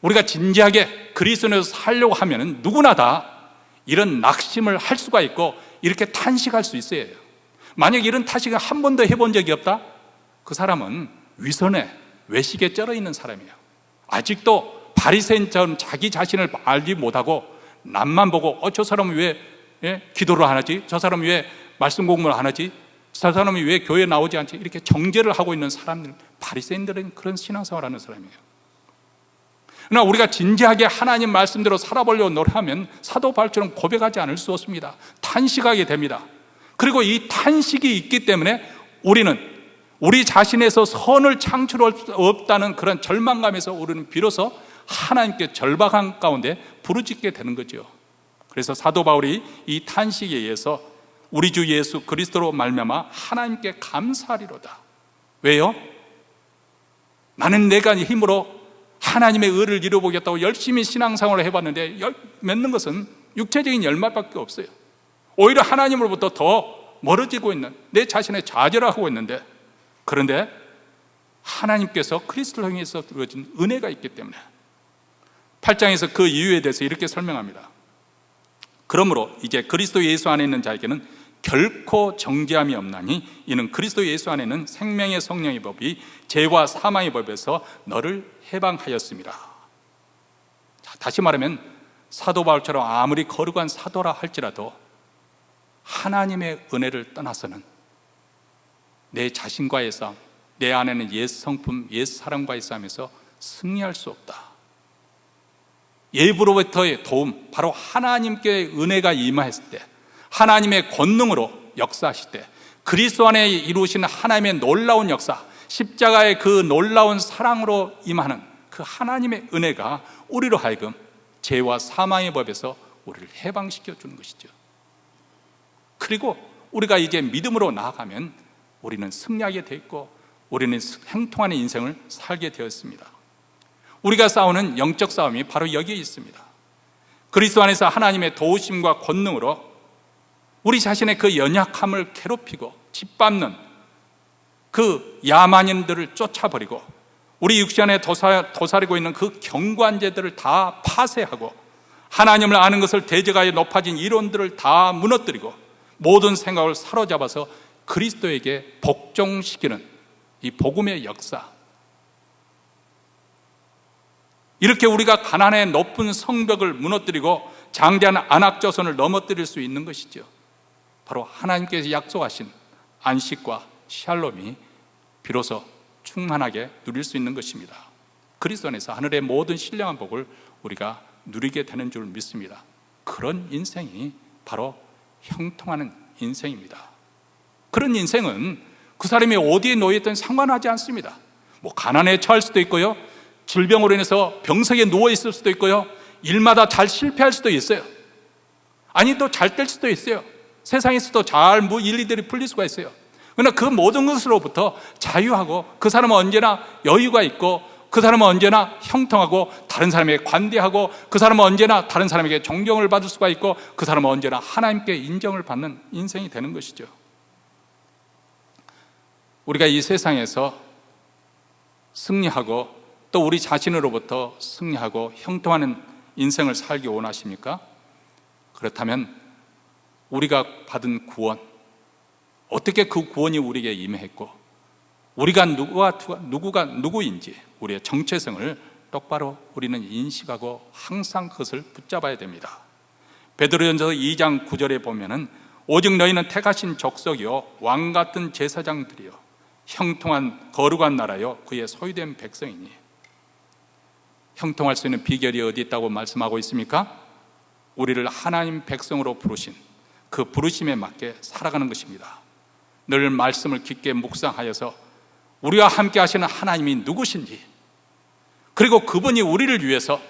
우리가 진지하게 그리스도인으로 살려고 하면 누구나 다 이런 낙심을 할 수가 있고 이렇게 탄식할 수 있어요. 만약 이런 탄식을 한 번도 해본 적이 없다? 그 사람은 위선에, 외식에 쩔어 있는 사람이에요. 아직도 바리새인처럼 자기 자신을 알지 못하고 남만 보고 저 사람은 왜 기도를 안 하지? 저 사람은 왜 말씀 공부를 안 하지? 저 사람이 왜 교회에 나오지 않지? 이렇게 정죄를 하고 있는 사람들, 바리새인들은 그런 신앙생활을 하는 사람이에요. 그러나 우리가 진지하게 하나님 말씀대로 살아보려고 노력하면 사도 바울처럼 고백하지 않을 수 없습니다. 탄식하게 됩니다. 그리고 이 탄식이 있기 때문에 우리는 우리 자신에서 선을 창출할 수 없다는 그런 절망감에서 우리는 비로소 하나님께 절박한 가운데 부르짖게 되는 거죠. 그래서 사도 바울이 이 탄식에 의해서 우리 주 예수 그리스도로 말미암아 하나님께 감사하리로다. 왜요? 나는 내가 힘으로 하나님의 의를 이루어보겠다고 열심히 신앙생활을 해봤는데 맺는 것은 육체적인 열매밖에 없어요. 오히려 하나님으로부터 더 멀어지고 있는 내 자신의 좌절하고 있는데, 그런데 하나님께서 그리스도를 통해서 주어진 은혜가 있기 때문에 8장에서 그 이유에 대해서 이렇게 설명합니다. 그러므로 이제 그리스도 예수 안에 있는 자에게는 결코 정죄함이 없나니 이는 그리스도 예수 안에는 생명의 성령의 법이 죄와 사망의 법에서 너를 해방하였습니다. 자, 다시 말하면 사도 바울처럼 아무리 거룩한 사도라 할지라도 하나님의 은혜를 떠나서는 내 자신과의 싸움, 내 안에는 옛 성품, 옛 사람과의 싸움에서 승리할 수 없다. 예부로부터의 도움, 바로 하나님께 은혜가 임하였을 때, 하나님의 권능으로 역사하실 때, 그리스도 안에 이루시는 하나님의 놀라운 역사, 십자가의 그 놀라운 사랑으로 임하는 그 하나님의 은혜가 우리로 하여금 죄와 사망의 법에서 우리를 해방시켜 주는 것이죠. 그리고 우리가 이제 믿음으로 나아가면 우리는 승리하게 되어 있고 우리는 행통하는 인생을 살게 되었습니다. 우리가 싸우는 영적 싸움이 바로 여기에 있습니다. 그리스도 안에서 하나님의 도우심과 권능으로 우리 자신의 그 연약함을 괴롭히고 짓밟는 그 야만인들을 쫓아버리고 우리 육신 안에 도사리고 있는 그 경관제들을 다 파쇄하고 하나님을 아는 것을 대적하여 높아진 이론들을 다 무너뜨리고 모든 생각을 사로잡아서 그리스도에게 복종시키는 이 복음의 역사, 이렇게 우리가 가나안의 높은 성벽을 무너뜨리고 장대한 안악조선을 넘어뜨릴 수 있는 것이죠. 바로 하나님께서 약속하신 안식과 샬롬이 비로소 충만하게 누릴 수 있는 것입니다. 그리스도 안에서 하늘의 모든 신령한 복을 우리가 누리게 되는 줄 믿습니다. 그런 인생이 바로 형통하는 인생입니다. 그런 인생은 그 사람이 어디에 놓여있든 상관하지 않습니다. 뭐 가난에 처할 수도 있고요, 질병으로 인해서 병석에 누워있을 수도 있고요, 일마다 잘 실패할 수도 있어요. 아니 또 잘 될 수도 있어요. 세상에서도 잘 일들이 풀릴 수가 있어요. 그러나 그 모든 것으로부터 자유하고, 그 사람은 언제나 여유가 있고, 그 사람은 언제나 형통하고, 다른 사람에게 관대하고, 그 사람은 언제나 다른 사람에게 존경을 받을 수가 있고, 그 사람은 언제나 하나님께 인정을 받는 인생이 되는 것이죠. 우리가 이 세상에서 승리하고 또 우리 자신으로부터 승리하고 형통하는 인생을 살기 원하십니까? 그렇다면 우리가 받은 구원, 어떻게 그 구원이 우리에게 임했고, 우리가 누구인지 우리의 정체성을 똑바로 우리는 인식하고 항상 그것을 붙잡아야 됩니다. 베드로전서 2장 9절에 보면은 오직 너희는 택하신 족속이요 왕 같은 제사장들이요 형통한 거룩한 나라요 그의 소유된 백성이니. 형통할 수 있는 비결이 어디 있다고 말씀하고 있습니까? 우리를 하나님 백성으로 부르신 그 부르심에 맞게 살아가는 것입니다. 늘 말씀을 깊게 묵상하여서 우리와 함께 하시는 하나님이 누구신지, 그리고 그분이 우리를 위해서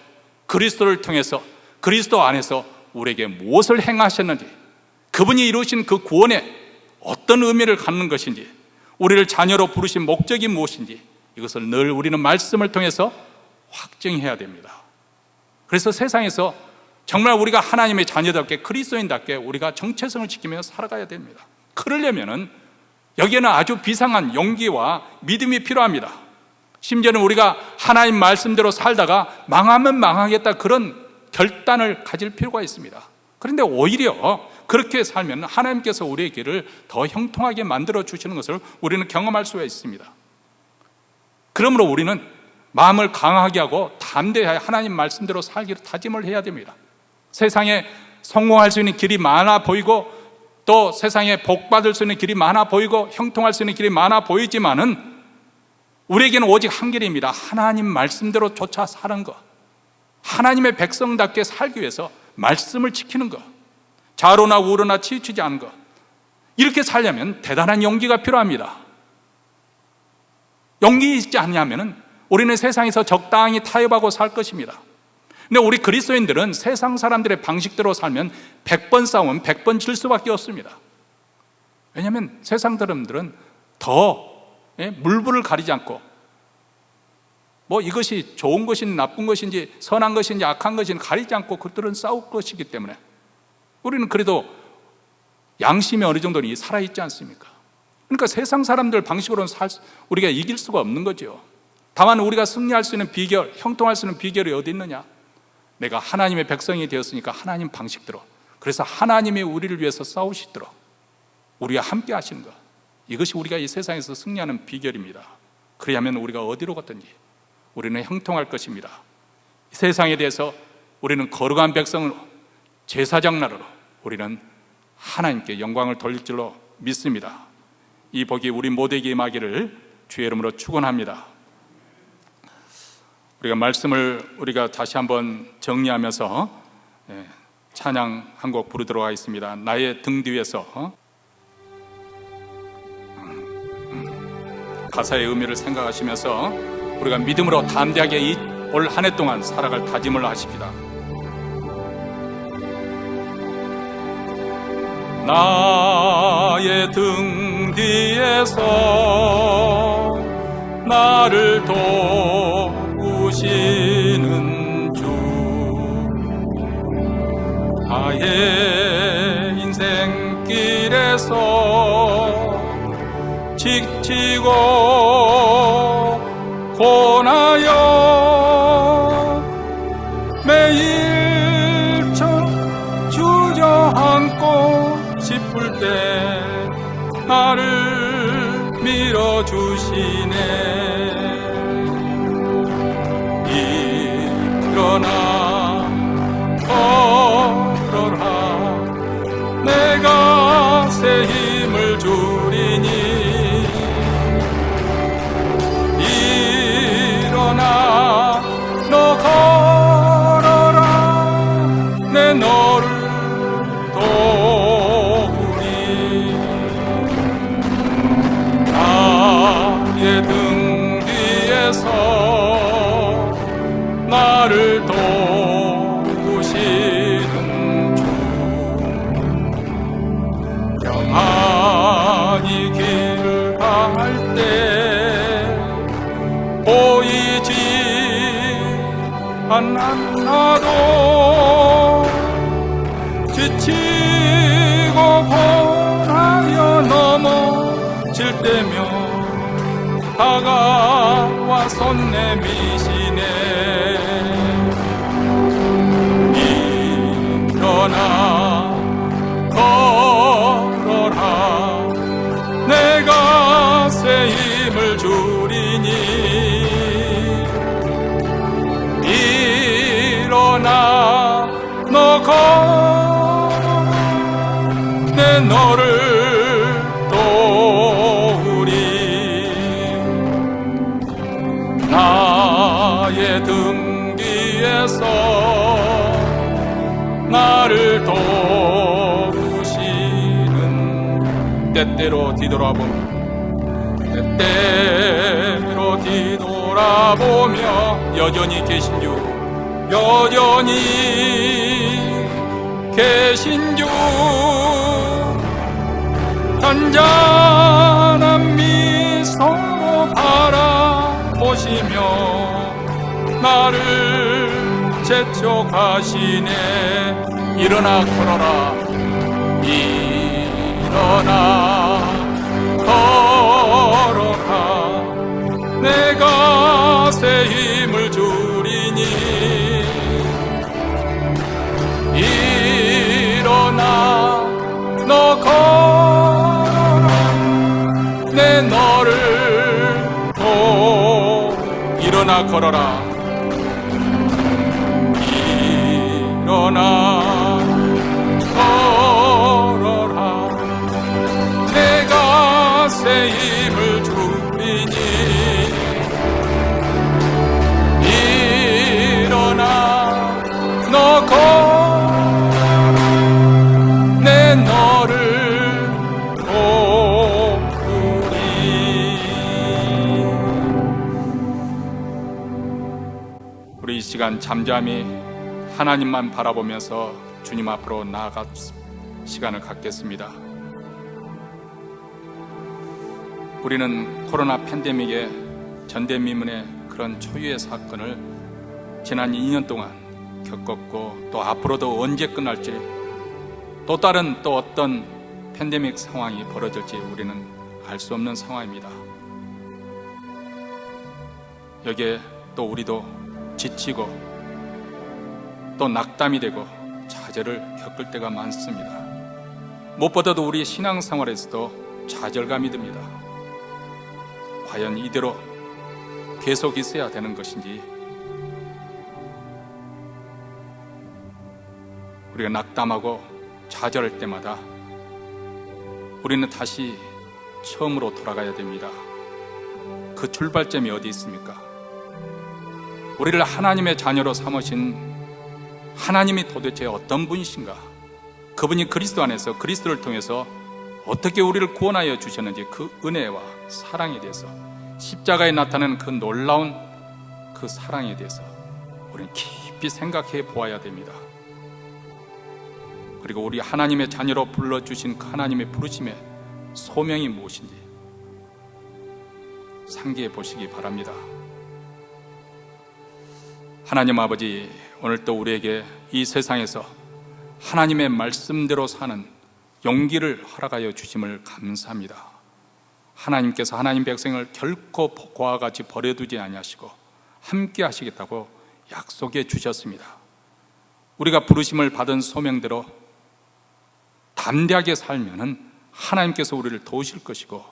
그리스도를 통해서 그리스도 안에서 우리에게 무엇을 행하셨는지, 그분이 이루신 그 구원에 어떤 의미를 갖는 것인지, 우리를 자녀로 부르신 목적이 무엇인지, 이것을 늘 우리는 말씀을 통해서 확증해야 됩니다. 그래서 세상에서 정말 우리가 하나님의 자녀답게, 그리스도인답게 우리가 정체성을 지키며 살아가야 됩니다. 그러려면은 여기에는 아주 비상한 용기와 믿음이 필요합니다. 심지어는 우리가 하나님 말씀대로 살다가 망하면 망하겠다, 그런 결단을 가질 필요가 있습니다. 그런데 오히려 그렇게 살면 하나님께서 우리의 길을 더 형통하게 만들어 주시는 것을 우리는 경험할 수가 있습니다. 그러므로 우리는 마음을 강하게 하고 담대하게 하나님 말씀대로 살기를 다짐을 해야 됩니다. 세상에 성공할 수 있는 길이 많아 보이고, 또 세상에 복 받을 수 있는 길이 많아 보이고, 형통할 수 있는 길이 많아 보이지만은 우리에게는 오직 한 길입니다. 하나님 말씀대로 쫓아 사는 것, 하나님의 백성답게 살기 위해서 말씀을 지키는 것, 좌로나 우로나 치우치지 않은 것, 이렇게 살려면 대단한 용기가 필요합니다. 용기 있지 않냐면은 우리는 세상에서 적당히 타협하고 살 것입니다. 근데 우리 그리스도인들은 세상 사람들의 방식대로 살면 100번 싸우면 100번 질 수밖에 없습니다. 왜냐하면 세상 사람들은 더 물불을 가리지 않고, 뭐 이것이 좋은 것인지 나쁜 것인지 선한 것인지 악한 것인지 가리지 않고 그들은 싸울 것이기 때문에 우리는 그래도 양심이 어느 정도는 살아있지 않습니까? 그러니까 세상 사람들 방식으로는 우리가 이길 수가 없는 거죠. 다만 우리가 승리할 수 있는 비결, 형통할 수 있는 비결이 어디 있느냐? 내가 하나님의 백성이 되었으니까 하나님 방식대로, 그래서 하나님이 우리를 위해서 싸우시도록 우리와 함께 하시는 것, 이것이 우리가 이 세상에서 승리하는 비결입니다. 그리하면 우리가 어디로 갔든지 우리는 형통할 것입니다. 이 세상에 대해서 우리는 거룩한 백성으로, 제사장 나라로 우리는 하나님께 영광을 돌릴 줄로 믿습니다. 이 복이 우리 모두에게 임하기를 주의 이름으로 축원합니다. 우리가 말씀을 우리가 다시 한번 정리하면서 찬양 한 곡 부르도록 하겠습니다. 나의 등 뒤에서. 가사의 의미를 생각하시면서 우리가 믿음으로 담대하게 올 한 해 동안 살아갈 다짐을 하십니다. 나의 등 뒤에서 나를 도우시는 주, 나의 인생길에서 지치고 고나여 매일 주저앉고 싶을 때 나를 밀어주시네. 이 일어나 걸어라. 내가 새 힘을 주리니 일어나 너 걸어라. 내 너를 도우리. 나의 등 뒤에서 나를 도우시는 주. 평안히 길을 갈 때 보이지 않나도 지치고 고나여 넘어질 때면 다가와 손 내미시네. 일어나 걸어라. 내가 새 힘을 주리니 일어나 너 걸어라. 내 너를 도우리. 나의 등 뒤에서 나를 도우시는 때때로 뒤돌아보며 여전히 계신 주, 여전히 계신 주. 단짠한 미소로 바라보시며 나를 재촉하시네. 일어나 걸어라. 일어나 걸어라. 내가 새 힘을 주리니 일어나 너 걸어라. 내 너를 일어나 걸어라. 일어나 걸어라. 내가 새 힘을 주리니 일어나 너 걸어라. 내 너를 도우리. 우리 이 시간 잠잠히 하나님만 바라보면서 주님 앞으로 나아갈 시간을 갖겠습니다. 우리는 코로나 팬데믹의 전대미문의 그런 초유의 사건을 지난 2년 동안 겪었고, 또 앞으로도 언제 끝날지, 또 다른 또 어떤 팬데믹 상황이 벌어질지 우리는 알 수 없는 상황입니다. 여기에 또 우리도 지치고 또 낙담이 되고 좌절을 겪을 때가 많습니다. 무엇보다도 우리 신앙생활에서도 좌절감이 듭니다. 과연 이대로 계속 있어야 되는 것인지, 우리가 낙담하고 좌절할 때마다 우리는 다시 처음으로 돌아가야 됩니다. 그 출발점이 어디 있습니까? 우리를 하나님의 자녀로 삼으신 하나님이 도대체 어떤 분이신가? 그분이 그리스도 안에서 그리스도를 통해서 어떻게 우리를 구원하여 주셨는지, 그 은혜와 사랑에 대해서, 십자가에 나타나는 그 놀라운 그 사랑에 대해서 우리는 깊이 생각해 보아야 됩니다. 그리고 우리 하나님의 자녀로 불러주신 그 하나님의 부르심의 소명이 무엇인지 상기해 보시기 바랍니다. 하나님 아버지, 오늘 또 우리에게 이 세상에서 하나님의 말씀대로 사는 용기를 허락하여 주심을 감사합니다. 하나님께서 하나님 백성을 결코 그와 같이 버려두지 아니하시고 함께 하시겠다고 약속해 주셨습니다. 우리가 부르심을 받은 소명대로 담대하게 살면은 하나님께서 우리를 도우실 것이고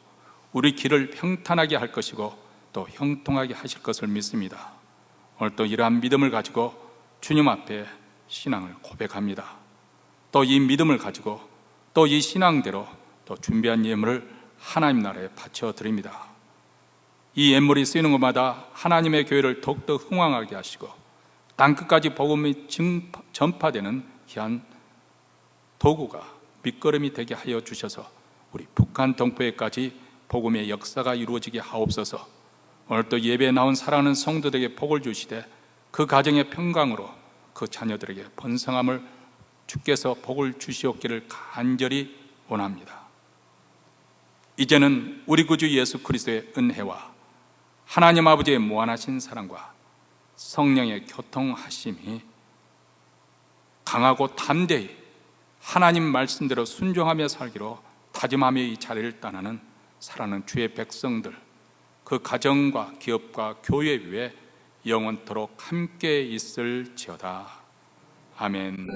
우리 길을 평탄하게 할 것이고 또 형통하게 하실 것을 믿습니다. 오늘 또 이러한 믿음을 가지고 주님 앞에 신앙을 고백합니다. 또 이 믿음을 가지고 또 이 신앙대로 또 준비한 예물을 하나님 나라에 바쳐 드립니다. 이 예물이 쓰이는 곳마다 하나님의 교회를 더욱더 흥왕하게 하시고 땅끝까지 복음이 전파되는 귀한 도구가 밑거름이 되게 하여 주셔서 우리 북한 동포에까지 복음의 역사가 이루어지게 하옵소서. 오늘 또 예배에 나온 사랑하는 성도들에게 복을 주시되 그 가정의 평강으로 그 자녀들에게 번성함을 주께서 복을 주시옵기를 간절히 원합니다. 이제는 우리 구주 예수 그리스도의 은혜와 하나님 아버지의 무한하신 사랑과 성령의 교통하심이 강하고 담대히 하나님 말씀대로 순종하며 살기로 다짐하며 이 자리를 떠나는 사랑하는 주의 백성들, 그 가정과 기업과 교회 위에 영원토록 함께 있을지어다. 아멘.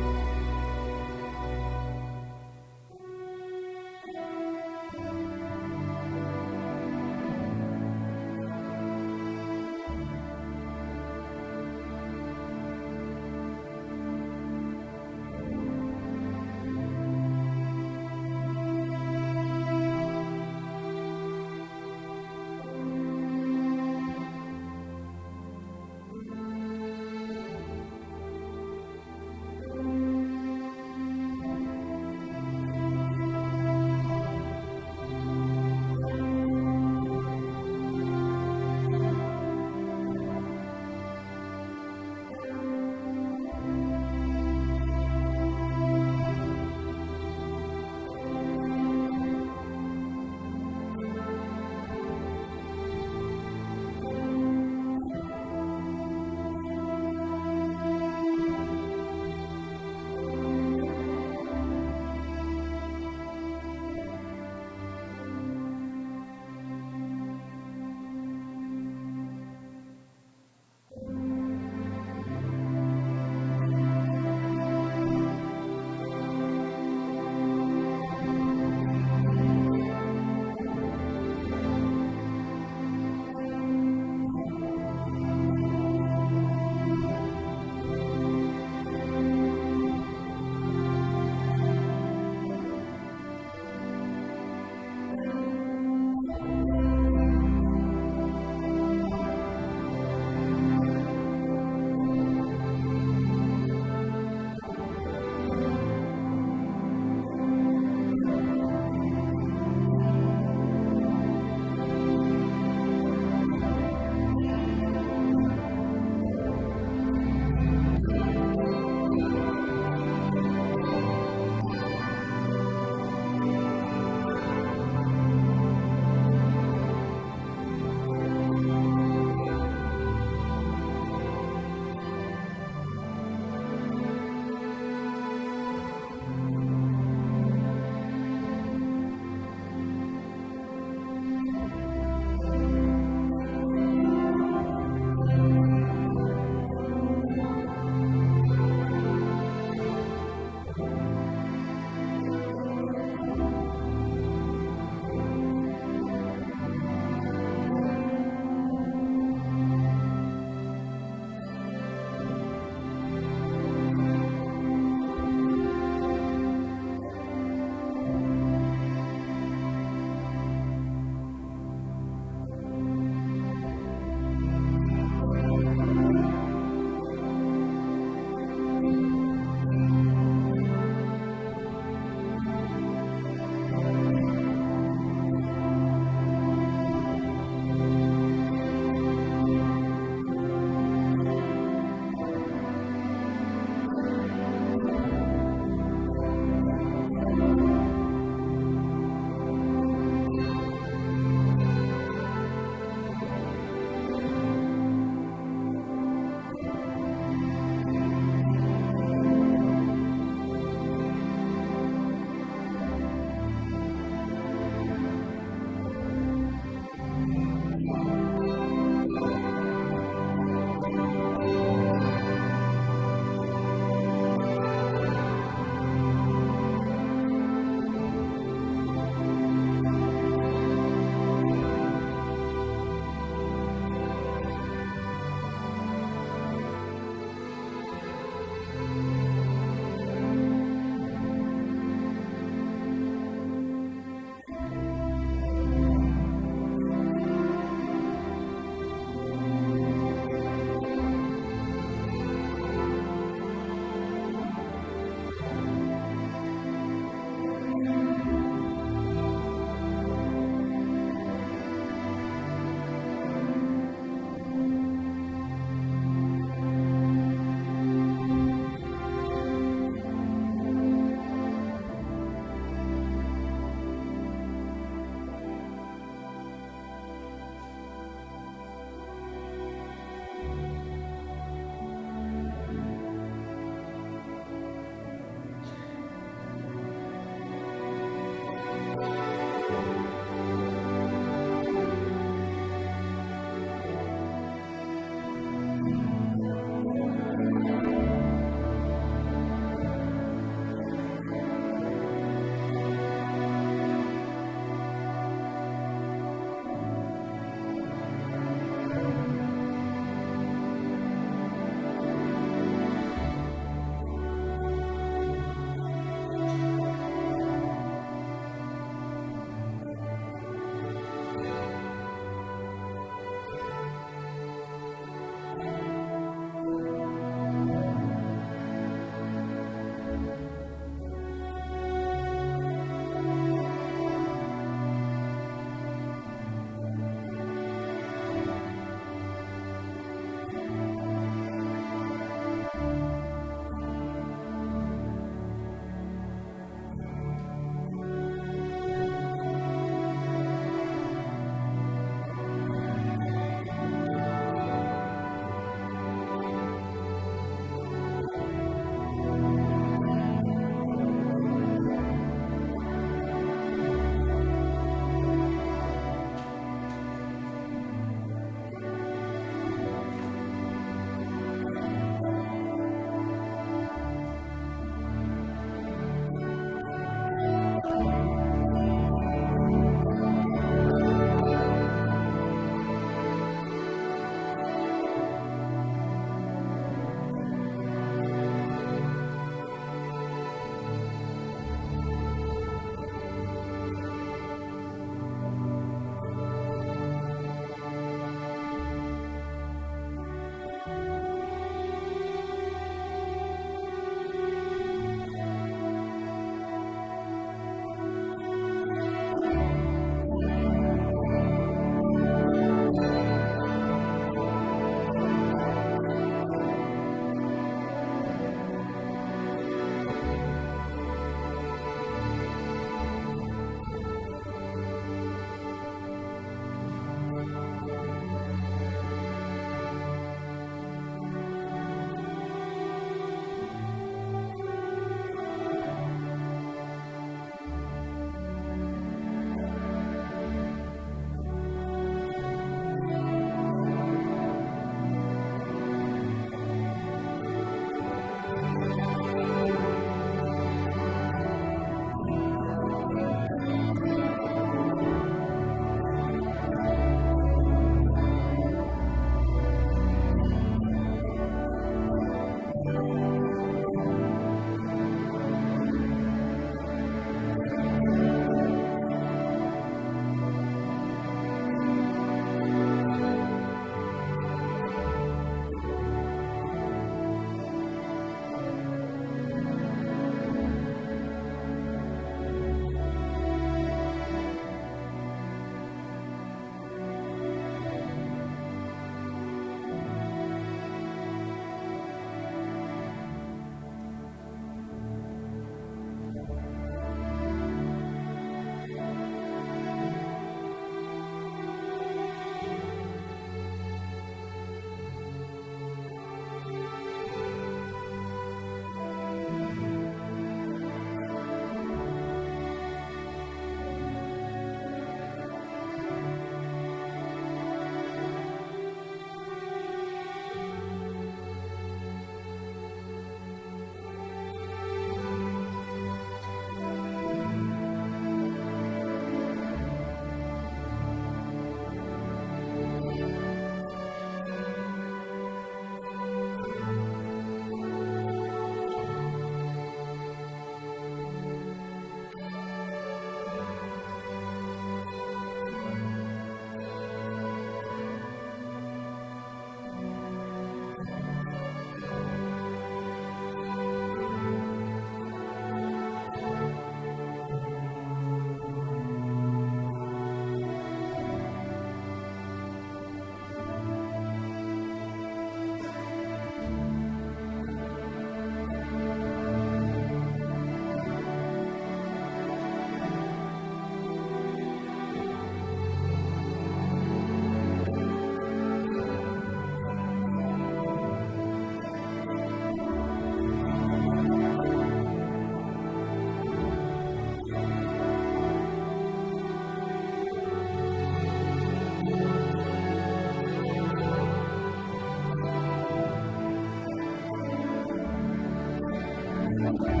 감사합니다.